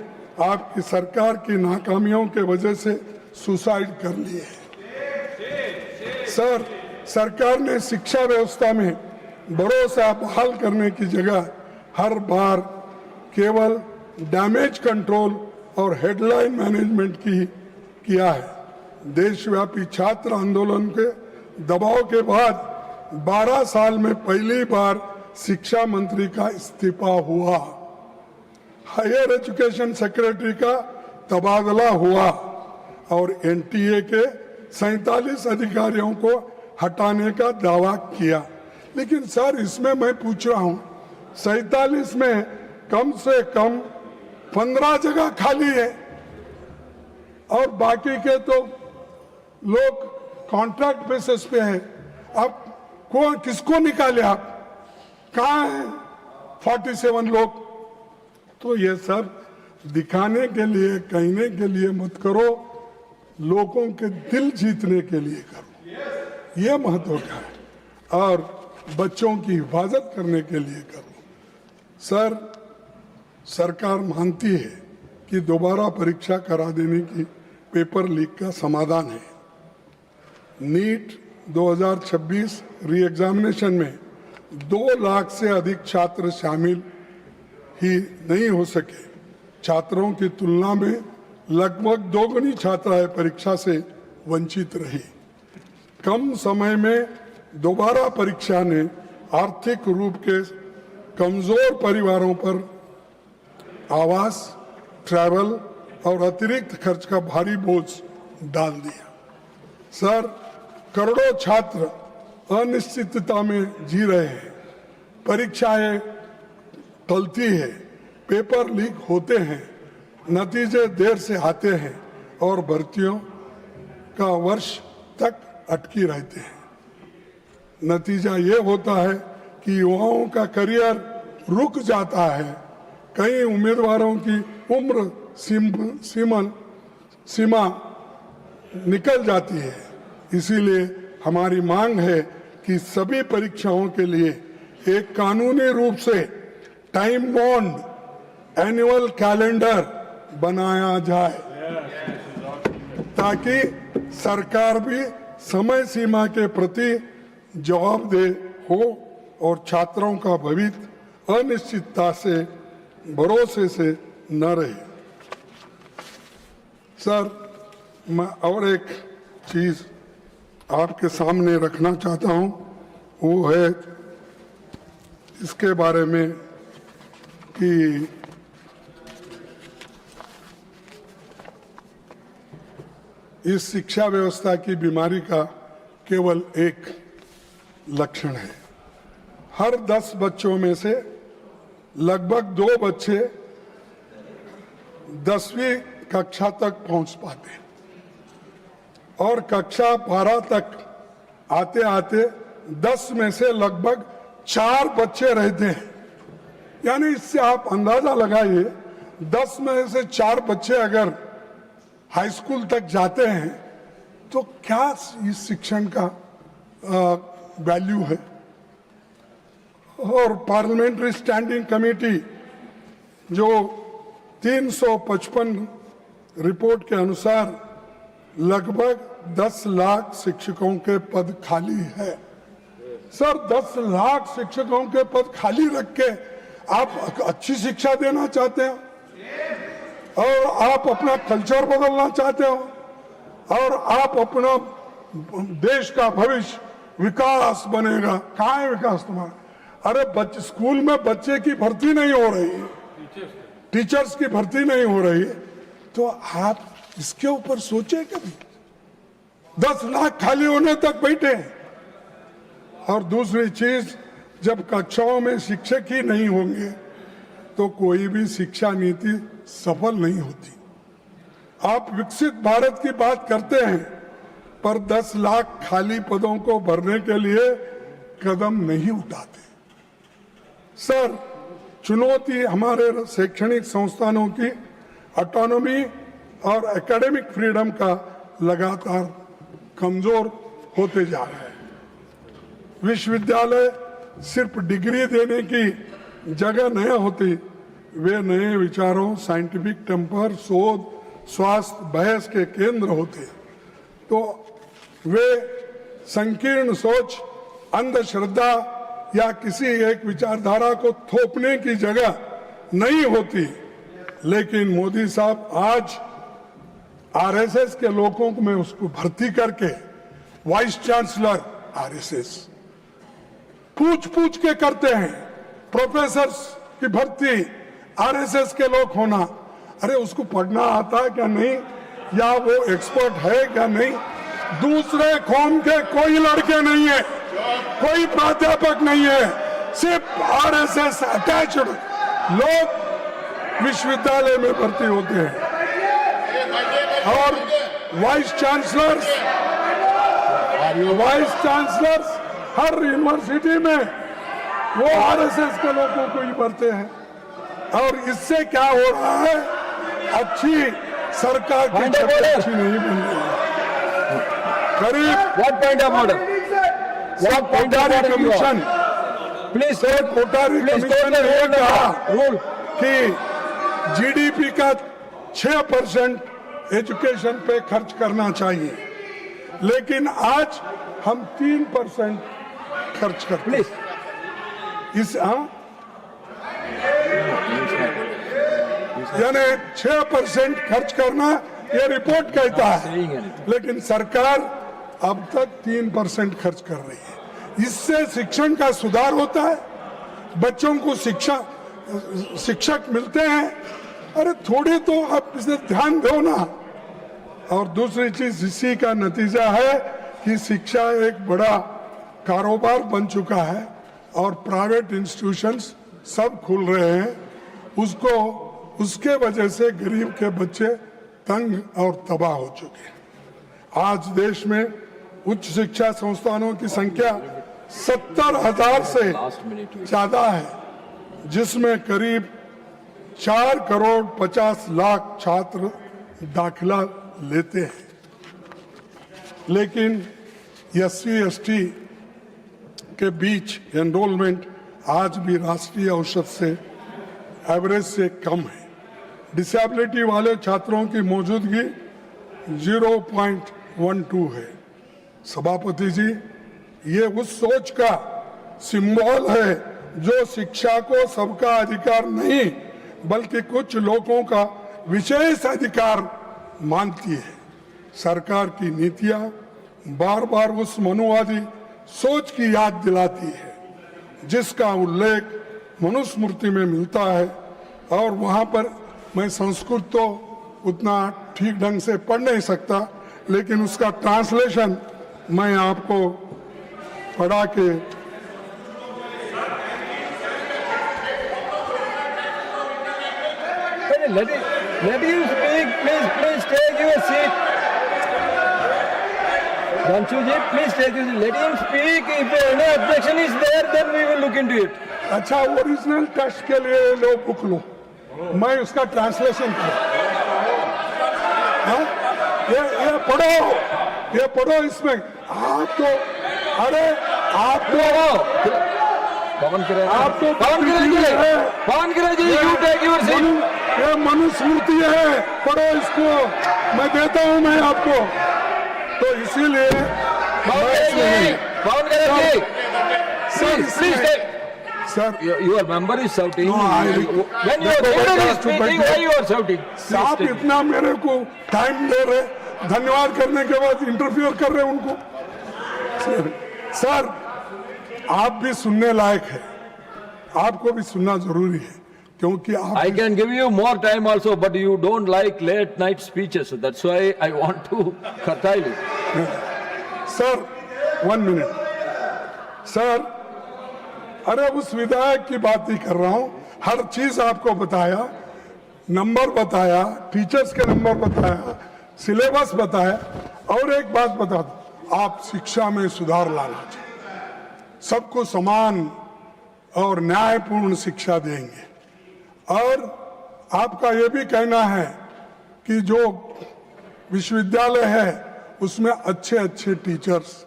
आपकी सरकार की नाकामियों के वजह से सुसाइड कर लिए हैं। सर, सरकार ने शिक्षा व्यवस्था में भरोसा बहाल करने की जगह हर बार केवल डैमेज कंट्रोल और हेडलाइन मैनेजमेंट किया है। देशव्यापी छात्र आंदोलन के दबाव के बाद 12 साल में पहली बार शिक्षा मंत्री का इस्तीफा हुआ, हायर एजुकेशन सेक्रेटरी का तबादला हुआ, और एनटीए के 47 अधिकारियों को हटाने का दावा किया। लेकिन सर, इसमें मैं पूछ रहा हूं, 47 में कम से कम 15 जगह खाली है, और बाकी के तो लोग कॉन्ट्रैक्ट बेसिस पे हैं। अब किसको निकाले आप? कहाँ हैं 47 लोग? तो ये सब दिखाने के लिए, कहने के लिए मत करो, लोगों के दिल जीतने के लिए करो, ये महत्व का है, और बच्चों की हिफाजत करने के लिए करो। सर, सरकार मानती है कि दोबारा परीक्षा करा देने की पेपर लीक का समाधान है। नीट 2026 री एग्जामिनेशन में 2 लाख से अधिक छात्र शामिल ही नहीं हो सके। छात्रों की तुलना में लगभग दोगुनी छात्राएं परीक्षा से वंचित रही। कम समय में दोबारा परीक्षा ने आर्थिक रूप के कमजोर परिवारों पर आवास, ट्रैवल और अतिरिक्त खर्च का भारी बोझ डाल दिया। सर, करोड़ों छात्र अनिश्चितता में जी रहे हैं, परीक्षाएं टलती है, पेपर लीक होते हैं, नतीजे देर से आते हैं, और भर्तियों का वर्ष तक अटकी रहते हैं। नतीजा ये होता है कि युवाओं का करियर रुक जाता है। कई उम्मीदवारों की उम्र सीमा निकल जाती है। इसीलिए हमारी मांग है कि सभी परीक्षाओं के लिए एक कानूनी रूप से टाइम बॉन्ड एनुअल कैलेंडर बनाया जाए, ताकि सरकार भी समय सीमा के प्रति जवाबदेह हो और छात्रों का भविष्य अनिश्चितता से भरोसे से न रहे। सर, मैं और एक चीज आपके सामने रखना चाहता हूं, वो है इसके बारे में कि इस शिक्षा व्यवस्था की बीमारी का केवल एक लक्षण है। हर 10 बच्चों में से लगभग 2 बच्चे 10वीं कक्षा तक पहुंच पाते हैं और कक्षा 12 तक आते आते 10 में से लगभग 4 बच्चे रहते हैं। यानी इससे आप अंदाजा लगाइए, 10 में से 4 बच्चे अगर हाई स्कूल तक जाते हैं तो क्या इस शिक्षण का वैल्यू है। और पार्लियामेंट्री स्टैंडिंग कमेटी जो 355 रिपोर्ट के अनुसार लगभग 10 लाख शिक्षकों के पद खाली है। सर, 10 लाख शिक्षकों के पद खाली रख के आप अच्छी शिक्षा देना चाहते हो और आप अपना कल्चर बदलना चाहते हो और आप अपना देश का भविष्य विकास बनेगा। कहाँ है विकास तुम्हारा? अरे स्कूल में बच्चे की भर्ती नहीं हो रही है, टीचर्स की भर्ती नहीं हो रही है, तो आप इसके ऊपर सोचे कभी? 10 लाख खाली होने तक बैठे हैं। और दूसरी चीज, जब कक्षाओं में शिक्षक ही नहीं होंगे तो कोई भी शिक्षा नीति सफल नहीं होती। आप विकसित भारत की बात करते हैं पर 10 लाख खाली पदों को भरने के लिए कदम नहीं उठाते। सर, चुनौती हमारे शैक्षणिक संस्थानों की ऑटोनॉमी और एकेडमिक फ्रीडम का लगातार कमजोर होते जा रहा है। विश्वविद्यालय सिर्फ डिग्री देने की जगह नहीं होती, वे नए विचारों, साइंटिफिक टेम्पर, शोध, स्वास्थ्य, बहस के केंद्र होते हैं। तो वे संकीर्ण सोच, अंधश्रद्धा या किसी एक विचारधारा को थोपने की जगह नहीं होती। लेकिन मोदी साहब आज आरएसएस के लोगों को में उसको भर्ती करके वाइस चांसलर आरएसएस पूछ के करते हैं। प्रोफेसर्स की भर्ती आरएसएस के लोग होना, अरे उसको पढ़ना आता है क्या नहीं, या वो एक्सपर्ट है क्या नहीं। दूसरे कौम के कोई लड़के नहीं है, कोई प्राध्यापक नहीं है, सिर्फ आरएसएस अटैच्ड लोग विश्वविद्यालय में भर्ती होते हैं। और वाइस चांसलर्स हर यूनिवर्सिटी में वो आरएसएस के लोगों को ही भरते हैं। और इससे क्या हो रहा है, अच्छी सरकार की छवि अच्छी नहीं बन रही है। करीब कोटारी कमीशन ने ये कहा कि जीडीपी का 6% एजुकेशन पे खर्च करना चाहिए, लेकिन आज हम 3% खर्च करते हैं। यानी 6% खर्च करना ये रिपोर्ट कहता है, लेकिन सरकार अब तक 3% खर्च कर रही है। इससे शिक्षण का सुधार होता है, बच्चों को शिक्षक मिलते हैं। अरे थोड़े तो आप इसे ध्यान दो ना। और दूसरी चीज, इसी का नतीजा है कि शिक्षा एक बड़ा कारोबार बन चुका है और प्राइवेट इंस्टीट्यूशंस सब खुल रहे हैं। उसके वजह से गरीब के बच्चे तंग और तबाह हो चुके हैं। आज देश में उच्च शिक्षा संस्थानों की संख्या 70,000 से लास्ट मिनट ज्यादा है, जिसमें करीब 4 करोड़ 50 लाख छात्र दाखिला लेते हैं। लेकिन SC/ST के बीच एनरोलमेंट आज भी राष्ट्रीय औसत से एवरेज से कम है। डिसेबिलिटी वाले छात्रों की मौजूदगी 0.12 है। सभापति जी, ये उस सोच का सिंबल है जो शिक्षा को सबका अधिकार नहीं बल्कि कुछ लोगों का विशेष अधिकार मानती है। सरकार की नीतियां बार बार उस मनुवादी सोच की याद दिलाती है जिसका उल्लेख मनुस्मृति में मिलता है। और वहां पर मैं संस्कृत तो उतना ठीक ढंग से पढ़ नहीं सकता, लेकिन उसका ट्रांसलेशन मैं आपको पढ़ा के let him speak, please take your seat. Dhanshuji, please take your seat. Let him speak. If any objection is there, then we will look into it. अच्छा, ओरिजिनल टेक्स्ट के लिए लो बुक लो, मैं उसका ट्रांसलेशन करूं। ये पढ़ो इसमें। आप तो अरे आप तो पवन किरण आप तो पवन Kiran ji, you take your seat. ये मनुस्मृति है, पढ़ो इसको, मैं देता हूं मैं आपको। तो इसीलिए पवन Kiran ji, please take. Sir, Your member is shouting. No, When your leader is speaking, why you are shouting? आप इतना मेरे को टाइम दे रहे, धन्यवाद करने के बाद इंटरफियर कर रहे उनको। सर, आप भी सुनने लायक है, आपको भी सुनना जरूरी है, क्योंकि आप I can give you more time also, but you don't like late night speeches. So that's why I want to curtail it. Sir 1 minute sir, अरे उस विधायक की बात ही कर रहा हूं। हर चीज आपको बताया, नंबर बताया, टीचर्स के नंबर बताया, सिलेबस बताया। और एक बात बता दो, आप शिक्षा में सुधार लाना चाहिए, सबको समान और न्यायपूर्ण शिक्षा देंगे। और आपका ये भी कहना है कि जो विश्वविद्यालय है उसमें अच्छे अच्छे टीचर्स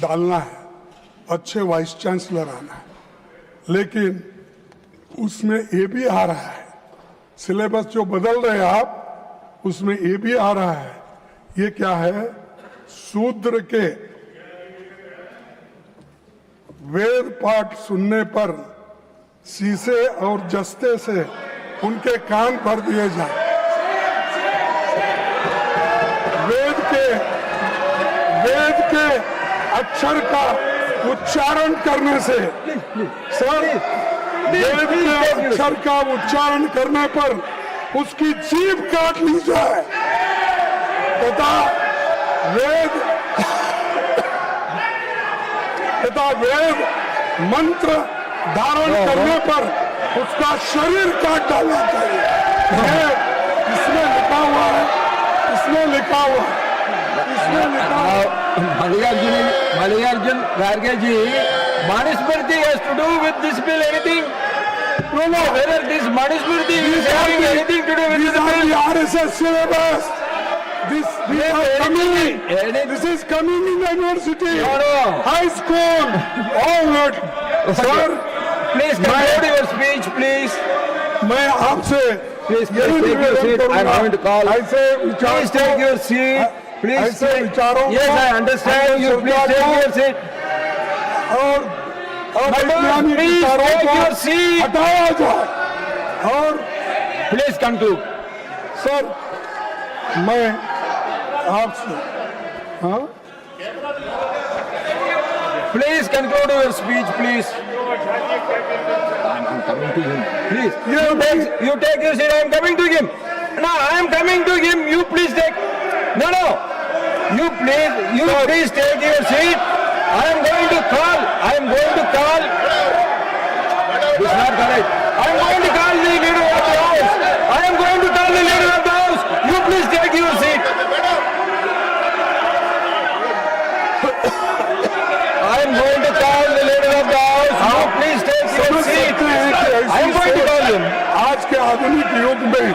डालना है, अच्छे वाइस चांसलर आना है। लेकिन उसमें ये भी आ रहा है, सिलेबस जो बदल रहे हैं आप, उसमें ये भी आ रहा है। ये क्या है? शूद्र के वेद पाठ सुनने पर शीशे और जस्ते से उनके कान भर दिए जाए। वेद के अक्षर का उच्चारण करने से, सर, वेद के अक्षर का उच्चारण करने पर उसकी जीभ काट ली जाए तथा वेद मंत्र धारण करने पर उसका शरीर काट डालना चाहिए। ये इसमें लिखा हुआ है, इसमें लिखा हुआ है, इसमें लिखा हुआ है। Mallikarjun Kharge ji, Manusmriti has to do with this bill anything? No, Whether this Manusmriti is having anything to do with these this are bill? the RSS syllabus. This is coming in the university, No. high school, all that. Sir, Please conclude your speech, please. मैं आपसे Please यही take your निवेदन seat. I am करूंगा। going to call. ऐसे विचार Please take your seat. Please ऐसे take. विचारों Yes, को, I understand ऐसे you. Please take विचारों your seat. और Madam, वैज्ञानिक please विचारों take को your seat. हटाया जाए। और Please conclude. सर, मैं आपसे Please conclude your speech, please. I'm coming to him. Please. You take your seat. I am coming to him. No, I am coming to him. You please take. No. You please take your seat. I am going to call. This is not correct. I am going to call the leader of the house. You please take your seat. I am going to call आधुनिक युग में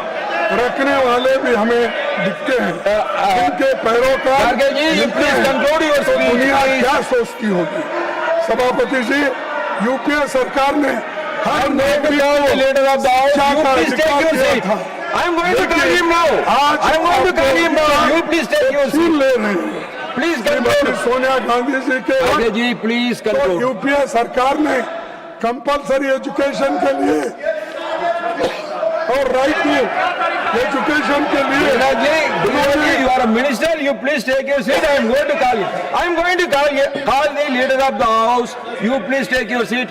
रखने वाले भी हमें दिखते हैं। उनके पैरोकार खड़गे जी, you please conclude your तो speech, दुनिया please. क्या सोचती होगी? सभापति जी, यूपीए सरकार ने हर नागरिक को Leader of the House, शिक्षा you का please take अधिकार your दिया seat. था। I am going to call लेकिन him now. आज I am going to call him now. You please take your छीन seat. ले रहे हैं। Please Shrimati conclude. सोनिया गांधी जी के खड़गे वक्त जी, please तो conclude. यूपीए सरकार ने कंपलसरी एजुकेशन के लिए और राइट टू एजुकेशन के लिए Leader ji, you are a minister. You please take your seat. I am going to call him. I am going to call the leader of the house. You please take your seat.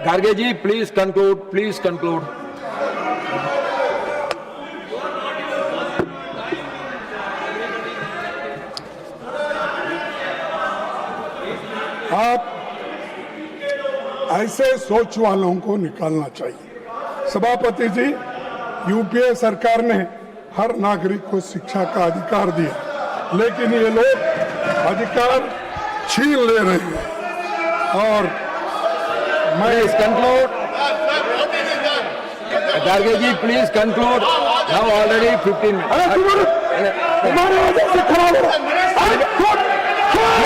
Khadge ji, please conclude. Please conclude. आप ऐसे सोच वालों को निकालना चाहिए। सभापति जी, UPA सरकार ने हर नागरिक को शिक्षा का अधिकार दिया, लेकिन ये लोग अधिकार छीन ले रहे हैं। और मैं Please conclude. Khadge ji, please conclude. Now already 15 minutes. अरे तुम्हारे वजह से खराब हो रहा है।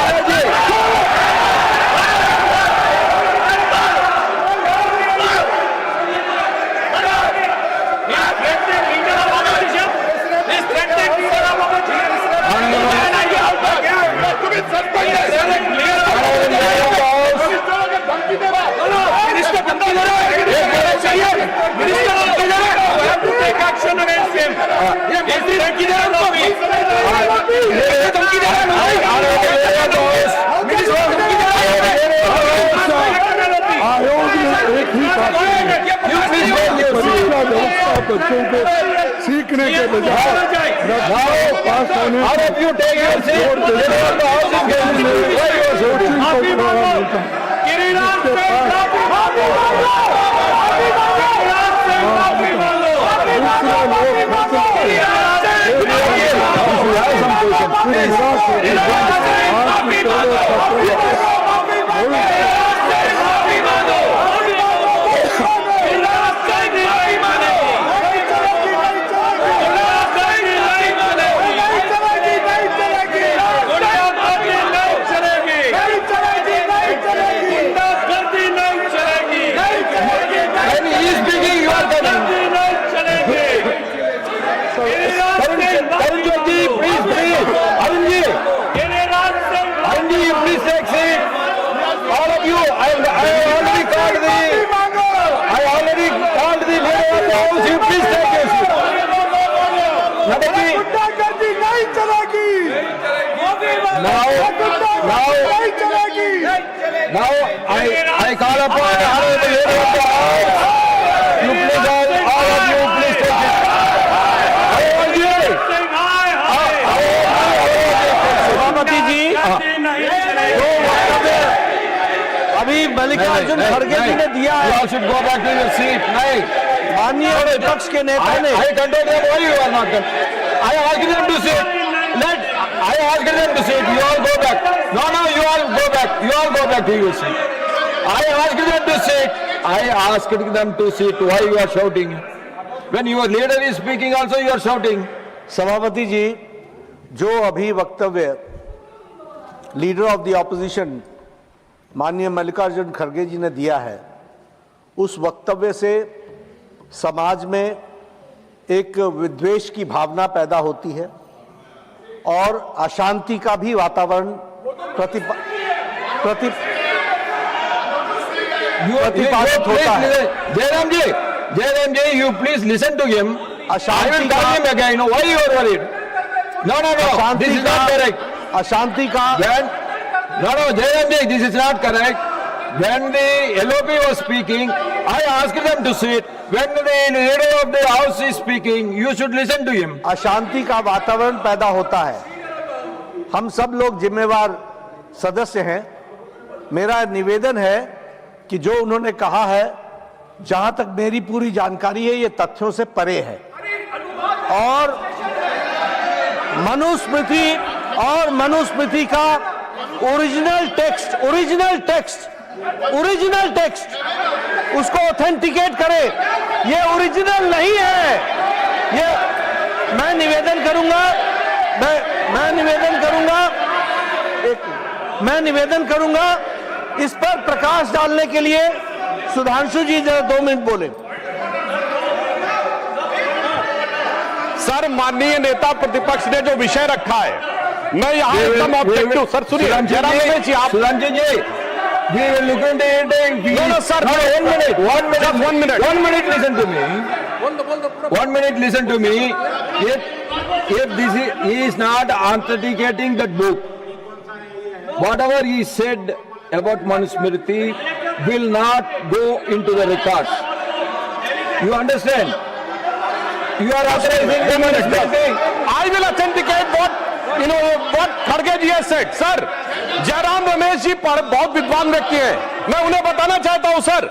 Khadge ji. आयोग ने एक ही बात शिक्षा व्यवस्था बच्चों को सीखने के बजाय पास होने All of you take your seat. Leader of the house is getting why you are so coaching को बढ़ावा मिलता है। When he is speaking, you are coming. Arun ji, please, please. Arun ji, you please take seat. All of you, I already called the leader of the house. You please take your seat. Nada ji, now I call upon the leader of the house. You please all of you please take it. Arun ji, सभापति जी, अभी मल्लिकार्जुन खड़गे जी ने दिया You है। all should go back to your seat. नहीं. माननीय विपक्ष के नेता ने I control them. Why you are not done? I asked them to sit. I asked them to sit. You all go back. No, you all go back. You all go back to your seat. I asked them to sit. I asked them to sit. Why you are shouting? When your leader is speaking also you are shouting. सभापति जी, जो अभी वक्तव्य leader of the opposition माननीय मल्लिकार्जुन खड़गे जी ने दिया है, उस वक्तव्य से समाज में एक विद्वेष की भावना पैदा होती है और अशांति का भी वातावरण प्रतिपादित होता है। Jairam ji, you please listen to him. I will call him again. Why you are worried? No. This is not correct. अशांति का No, Jairam ji, this is not correct. When the LOP was speaking, I asked them to sit. When the leader of the house is speaking, you should listen to him. अशांति का वातावरण पैदा होता है। हम सब लोग जिम्मेवार सदस्य हैं। मेरा निवेदन है कि जो उन्होंने कहा है, जहां तक मेरी पूरी जानकारी है, ये तथ्यों से परे है और मनुस्मृति का ओरिजिनल टेक्स्ट उसको ऑथेंटिकेट करे। ये ओरिजिनल नहीं है। ये मैं निवेदन करूंगा, मैं निवेदन करूंगा इस पर प्रकाश डालने के लिए सुधांशु जी जरा 2 मिनट बोले। सर, माननीय नेता प्रतिपक्ष ने जो विषय रखा है, मैं यहाँ एकदम ऑब्जेक्टिव। सर सुनिए, सुधांशु जी, we will look into it. No, sir. No, 1 minute. 1 minute. Just 1 minute. 1 minute. Listen to me. 1 minute. Listen to me. If this is not authenticating that book, whatever he said about Manusmriti will not go into the records. You understand? You are authorizing the Manusmriti. I will authenticate what Kharge ji has said. Sir, Jairam Ramesh ji बहुत विद्वान व्यक्ति हैं, मैं उन्हें बताना चाहता हूं sir,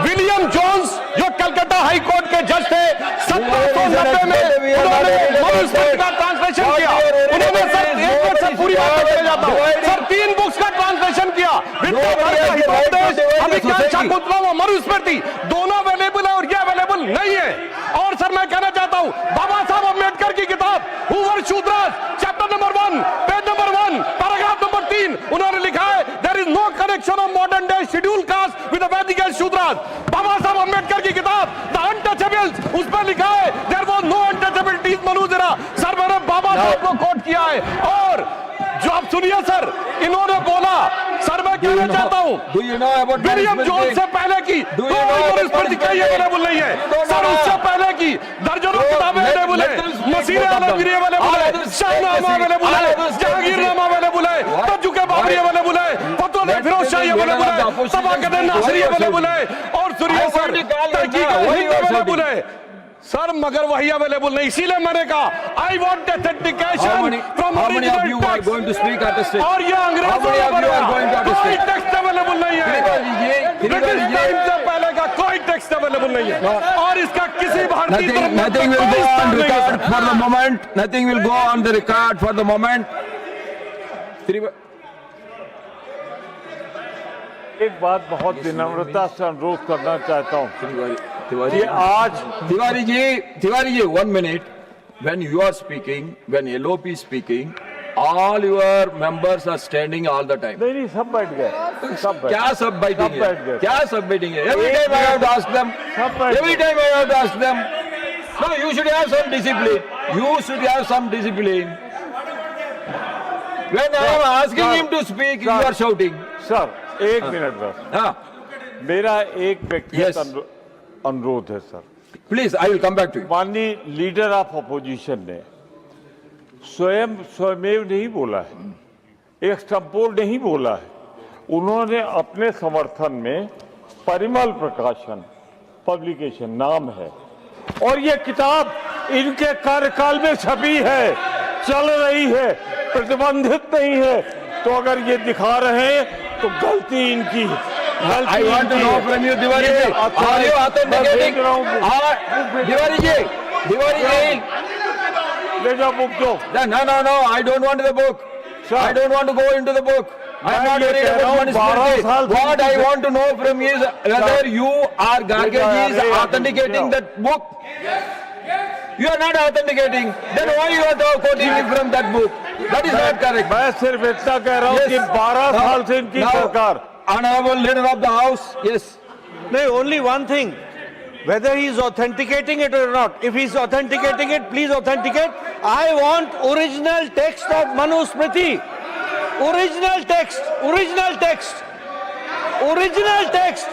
William Jones जो कलकत्ता हाई कोर्ट के जज थे, 1790 में उन्होंने मनुस्मृति का ट्रांसलेशन किया। उन्होंने सर, एक मिनट सर, पूरी बात करने जाता हूं सर, 3 बुक्स का ट्रांसलेशन किया, अभिज्ञान शाकुंतलम और मनुस्मृति, दोनों अवेलेबल है और ये अवेलेबल नहीं है। और सर मैं कहना चाहता हूं, बाबा साहब अम्बेडकर की किताब who were Shudras, chapter number 1, page number 1, paragraph number 3, उन्होंने लिखा है there is no connection of modern day schedule caste with the Vedic age Shudras. Baba Saheb Ambedkar की किताब द अनटचेबल्स, उस पर लिखा है देयर वाज नो अनटचेबिलिटीज मनुजरा। सर मैंने बाबा साहब को कोट किया है। और जो आप सुनिए सर, इन्होंने बोला, सर मैं कहना चाहता हूं, विलियम जोन्स से पहले की मनुस्मृति कहीं अवेलेबल नहीं है सर, उससे पहले की दर्जनों किताबें अवेलेबल है, मसीह आलमगीर अवेलेबल है, शाहनामा अवेलेबल है, जहांगीरनामा अवेलेबल है, तजुके बाबरी अवेलेबल है, फतवा फिरोज शाही अवेलेबल है, तबाकत नासिरी अवेलेबल है, और सुनिए सर, तहकीक अवेलेबल है सर, मगर वही अवेलेबल नहीं। इसीलिए मैंने कहा I want authentication from original text, और ये अंग्रेजों ने कोई टेक्स्ट अवेलेबल नहीं है, ब्रिटिश टाइम से पहले का कोई टेक्स्ट अवेलेबल नहीं है, और इसका किसी भारतीय Nothing will go on record for the moment. Nothing will go on the record for the moment. एक बात बहुत विनम्रता से अनुरोध करना चाहता हूँ, Tiwari ji, 1 minute. When you are speaking, when LOP is speaking, all your members are standing all the time. नहीं सब बैठ गए, सब क्या सब बैठेंगे? बैठ गए। क्या सब बैठेंगे? Every time I have to ask them. Every time I have to ask them. No, you should have some discipline. You should have some discipline. When I am asking him to speak, you are shouting. Sir 1 minute बस, हाँ, मेरा एक व्यक्तिगत Yes. अनुरोध है sir. please, I will come back to you. माननीय leader of opposition ने स्वयमेव नहीं बोला है, एक्सटेम्पोर नहीं बोला है, उन्होंने अपने समर्थन में परिमल प्रकाशन पब्लिकेशन नाम है, और ये किताब इनके कार्यकाल में छपी है, चल रही है, प्रतिबंधित नहीं है। तो अगर ये दिखा रहे हैं तो गलती इनकी है। I want to know from you, Tiwari ji, are you authenticating? Tiwari ji, ले जाओ बुक दो। no, I don't want the book. I don't want to go into the book. I am not worried about Manusmriti. What I want to know from you is whether you or Garge is authenticating that book. You are not authenticating. Then why you are quoting from that book? That is not correct. मैं सिर्फ इतना कह रहा हूँ कि 12 साल से इनकी सरकार। Honorable Leader of the House, yes. No, only one thing, whether he is authenticating it or not. If he is authenticating it, please authenticate. I want original text of Manusmriti. Original text. Original text. Original text.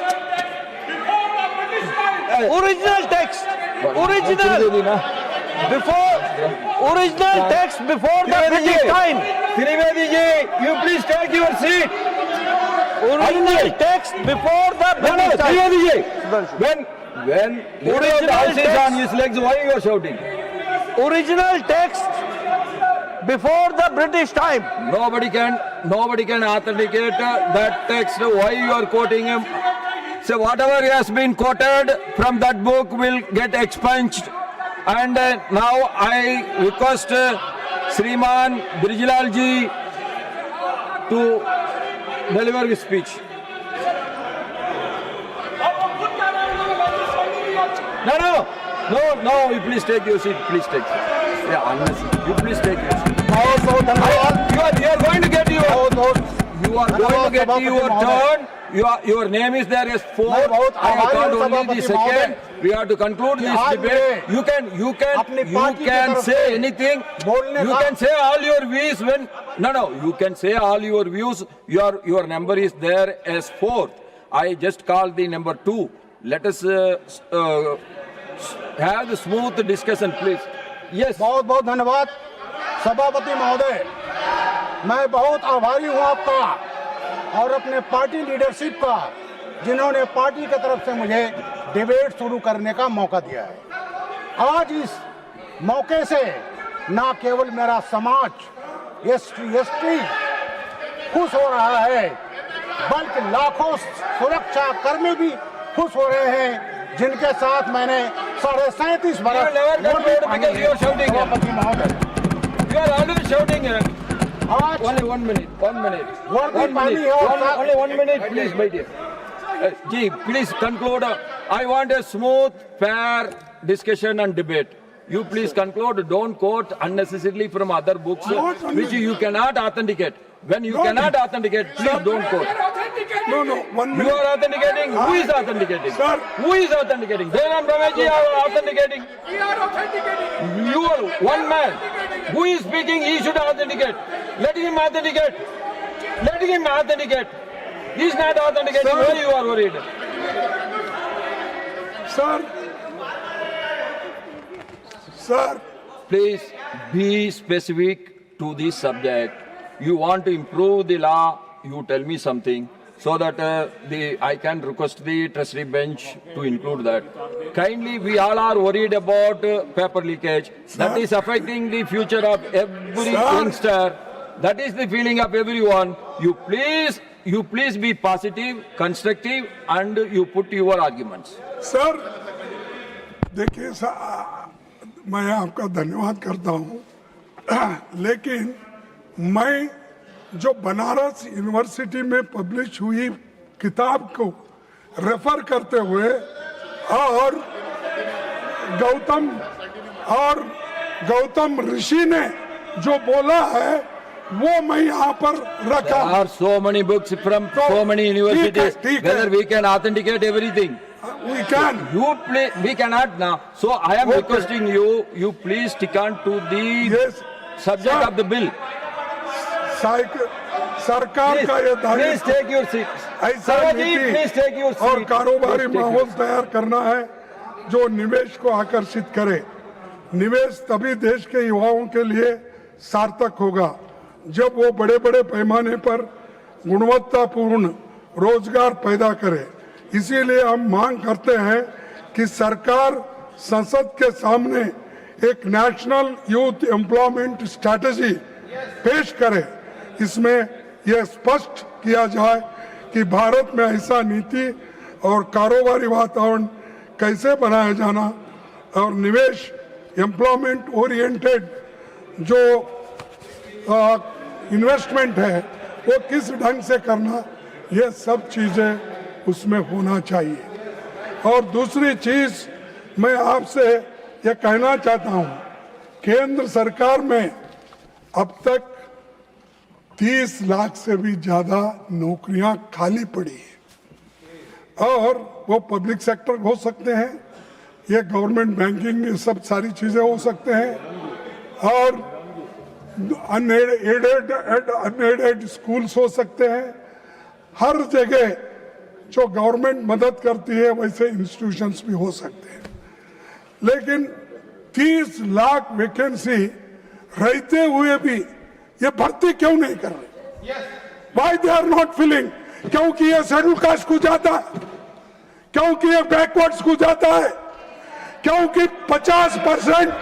Original text. Original. Before original text before the British time. Trivedi ji, you please take your seat. Original text before the British time. Trivedi ji, when Leader of the House is on his legs, why you are shouting? Original text before the British time. Nobody can authenticate that text. Why you are quoting him? So whatever has been quoted from that book will get expunged. And now I request Sriman Brijlal ji to deliver his speech. No, you please take your seat, please take. Yeah, unnecessary. You please take your seat. बहुत बहुत धन्यवाद। You are going to get your बहुत बहुत You are going to get your turn. Your name is there as 4. मैं बहुत I have आभारी called हूँ only the सभापति second. महोदय। We have to conclude this आज debate. मैं You अपनी पार्टी की can तरफ say से anything. बोलने You का- can say all your views when no. You can say all your views. Your number is there as 4. I just called the number 2. Let us have the smooth discussion, please. Yes. बहुत बहुत धन्यवाद सभापति महोदय। मैं बहुत आभारी हूँ आपका और अपने पार्टी लीडरशिप का, जिन्होंने पार्टी की तरफ से मुझे डिबेट शुरू करने का मौका दिया है। आज इस मौके से न केवल मेरा समाज एसटी खुश हो रहा है, बल्कि लाखों सुरक्षा कर्मी भी खुश हो रहे हैं, जिनके साथ मैंने 37.5 बरस सभापति महोदय। You are always shouting. आज Only 1 minute. वर्दी पानी है और Only 1 minute, please, my dear. Ji, please conclude. I want a smooth, fair discussion and debate. You please conclude. Don't quote unnecessarily from other books which you cannot authenticate. When you cannot authenticate, please don't quote. No, 1 You minute. are authenticating. Who is authenticating? Sir. Who is authenticating? Jayaram Ramesh are authenticating. We are authenticating. You are one man. Who is speaking? He should authenticate. Let him authenticate. Let him authenticate. He is not authenticating. Sir. Why you are worried? Sir, Please be specific to this subject. You want to improve the law, you tell me something so that I can request the treasury bench to include that. Kindly, we all are worried about paper leakage. That is affecting the future of every Sir. youngster. That is the feeling of everyone. You please be positive, constructive, and you put your arguments. Sir देखिए मैं आपका धन्यवाद करता हूँ, लेकिन मैं जो Banaras university में पब्लिश हुई किताब को रेफर करते हुए और गौतम ऋषि ने जो बोला है वो मैं यहाँ पर रखा। There are so many books from so many universities. ठीक है। Whether we can authenticate everything. We can. We cannot now. So I am Okay. requesting you please stick on to the Yes. subject Sir. of the bill. सरकार का ये Please दायित्व take your seat. ऐसा Savaji, नीति please take your seat. और कारोबारी Please take माहौल तैयार करना है जो निवेश को आकर्षित करे। निवेश तभी देश के युवाओं के लिए सार्थक होगा जब वो बड़े बड़े पैमाने पर गुणवत्तापूर्ण रोजगार पैदा करे। इसीलिए हम मांग करते हैं कि सरकार संसद के सामने एक नेशनल यूथ एम्प्लॉयमेंट स्ट्रैटेजी पेश करे। इसमें यह स्पष्ट किया जाए कि भारत में ऐसा नीति और कारोबारी वातावरण कैसे बनाया जाना और निवेश एम्प्लॉयमेंट ओरिएंटेड जो इन्वेस्टमेंट है वो किस ढंग से करना, ये सब चीजें उसमें होना चाहिए। और दूसरी चीज मैं आपसे ये कहना चाहता हूँ, केंद्र सरकार में अब तक 30 लाख से भी ज्यादा नौकरियां खाली पड़ी है और वो पब्लिक सेक्टर हो सकते हैं, ये गवर्नमेंट बैंकिंग, ये सब सारी चीजें हो सकते हैं और अनएडेड स्कूल्स हो सकते हैं। हर जगह जो गवर्नमेंट मदद करती है वैसे इंस्टीट्यूशंस भी हो सकते हैं, लेकिन 30 लाख वैकेंसी रहते हुए भी ये भर्ती क्यों नहीं कर रहे? Why they are not filling? क्योंकि ये शेड्यूल कास्ट को जाता है, क्योंकि ये बैकवर्ड्स को जाता है, क्योंकि 50%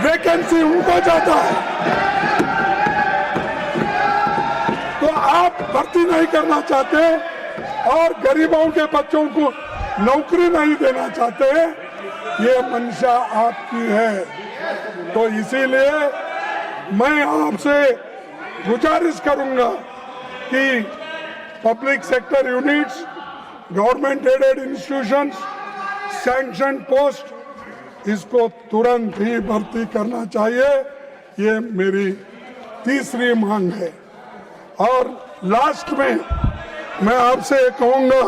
वैकेंसी उनको जाता है। तो आप भर्ती नहीं करना चाहते और गरीबों के बच्चों को नौकरी नहीं देना चाहते, ये मंशा आपकी है। तो इसीलिए मैं आपसे गुजारिश करूंगा कि public sector units, government aided institutions, sanction post इसको तुरंत ही भर्ती करना चाहिए, ये मेरी तीसरी मांग है। और लास्ट में मैं आपसे कहूंगा,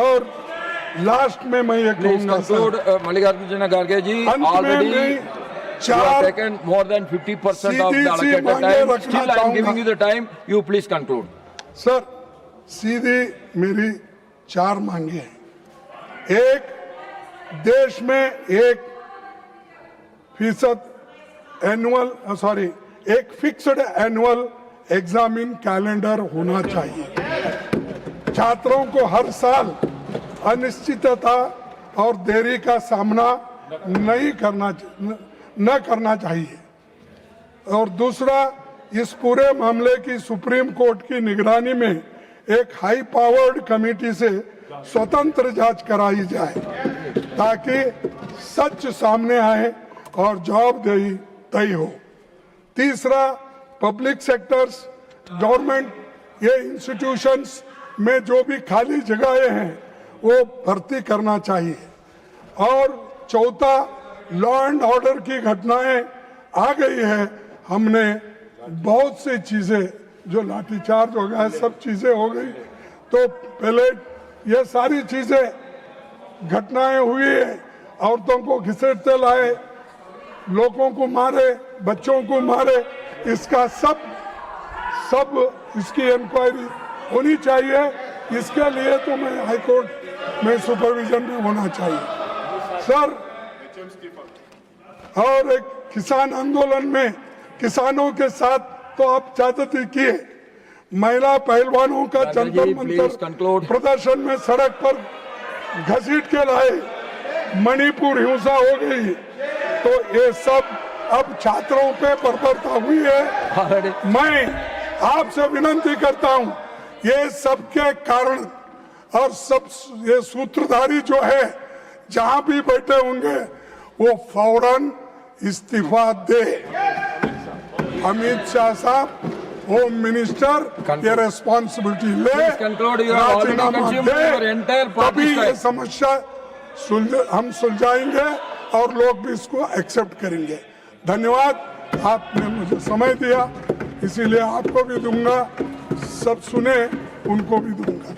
और लास्ट में मैं ये कहूंगा सर, Mallikarjuna Kharge ji, अंत में already मैं you have चार taken more than 50% of the सीधी सी allocated मांगे time. रखना Still I am चाहूंगा। giving you the time. You please conclude. Sir सीधी मेरी चार मांगे हैं। एक, देश में 1 फिक्स्ड एनुअल एग्जामिन कैलेंडर होना चाहिए। छात्रों को हर साल अनिश्चितता और देरी का सामना न करना चाहिए। और दूसरा, इस पूरे मामले की सुप्रीम कोर्ट की निगरानी में एक हाई पावर्ड कमेटी से स्वतंत्र जांच कराई जाए, ताकि सच सामने आए और जवाबदेही तय हो। तीसरा, पब्लिक सेक्टर्स, गवर्नमेंट, ये इंस्टीट्यूशंस में जो भी खाली जगहें हैं वो भर्ती करना चाहिए। और चौथा, लॉ एंड ऑर्डर की घटनाएं आ गई है, हमने बहुत सी चीजें, जो लाठीचार्ज हो गया, सब चीजें हो गई, तो पहले ये सारी चीजें घटनाएं हुई है, औरतों को घसीटते लाए, लोगों को मारे, बच्चों को मारे, इसका सब इसकी इंक्वायरी होनी चाहिए। इसके लिए तो मैं हाई कोर्ट में सुपरविजन में होना चाहिए सर। और एक किसान आंदोलन में किसानों के साथ तो आप ज्यादती किए, महिला पहलवानों का जंतर मंतर प्रदर्शन में सड़क पर घसीट के लाए, मणिपुर हिंसा हो गई, तो ये सब अब छात्रों पे बर्बरता हुई है। मैं आपसे विनती करता हूं, ये सबके कारण और सब ये सूत्रधारी जो है जहां भी बैठे होंगे वो फौरन इस्तीफा दे। अमित शाह साहब, होम मिनिस्टर, ये रेस्पॉन्सिबिलिटी ले, राजीनामा दे, तभी ये समस्या हम सुलझाएंगे और लोग भी इसको एक्सेप्ट करेंगे। धन्यवाद, आपने मुझे समय दिया, इसीलिए आपको भी दूंगा, सब सुने उनको भी दूंगा।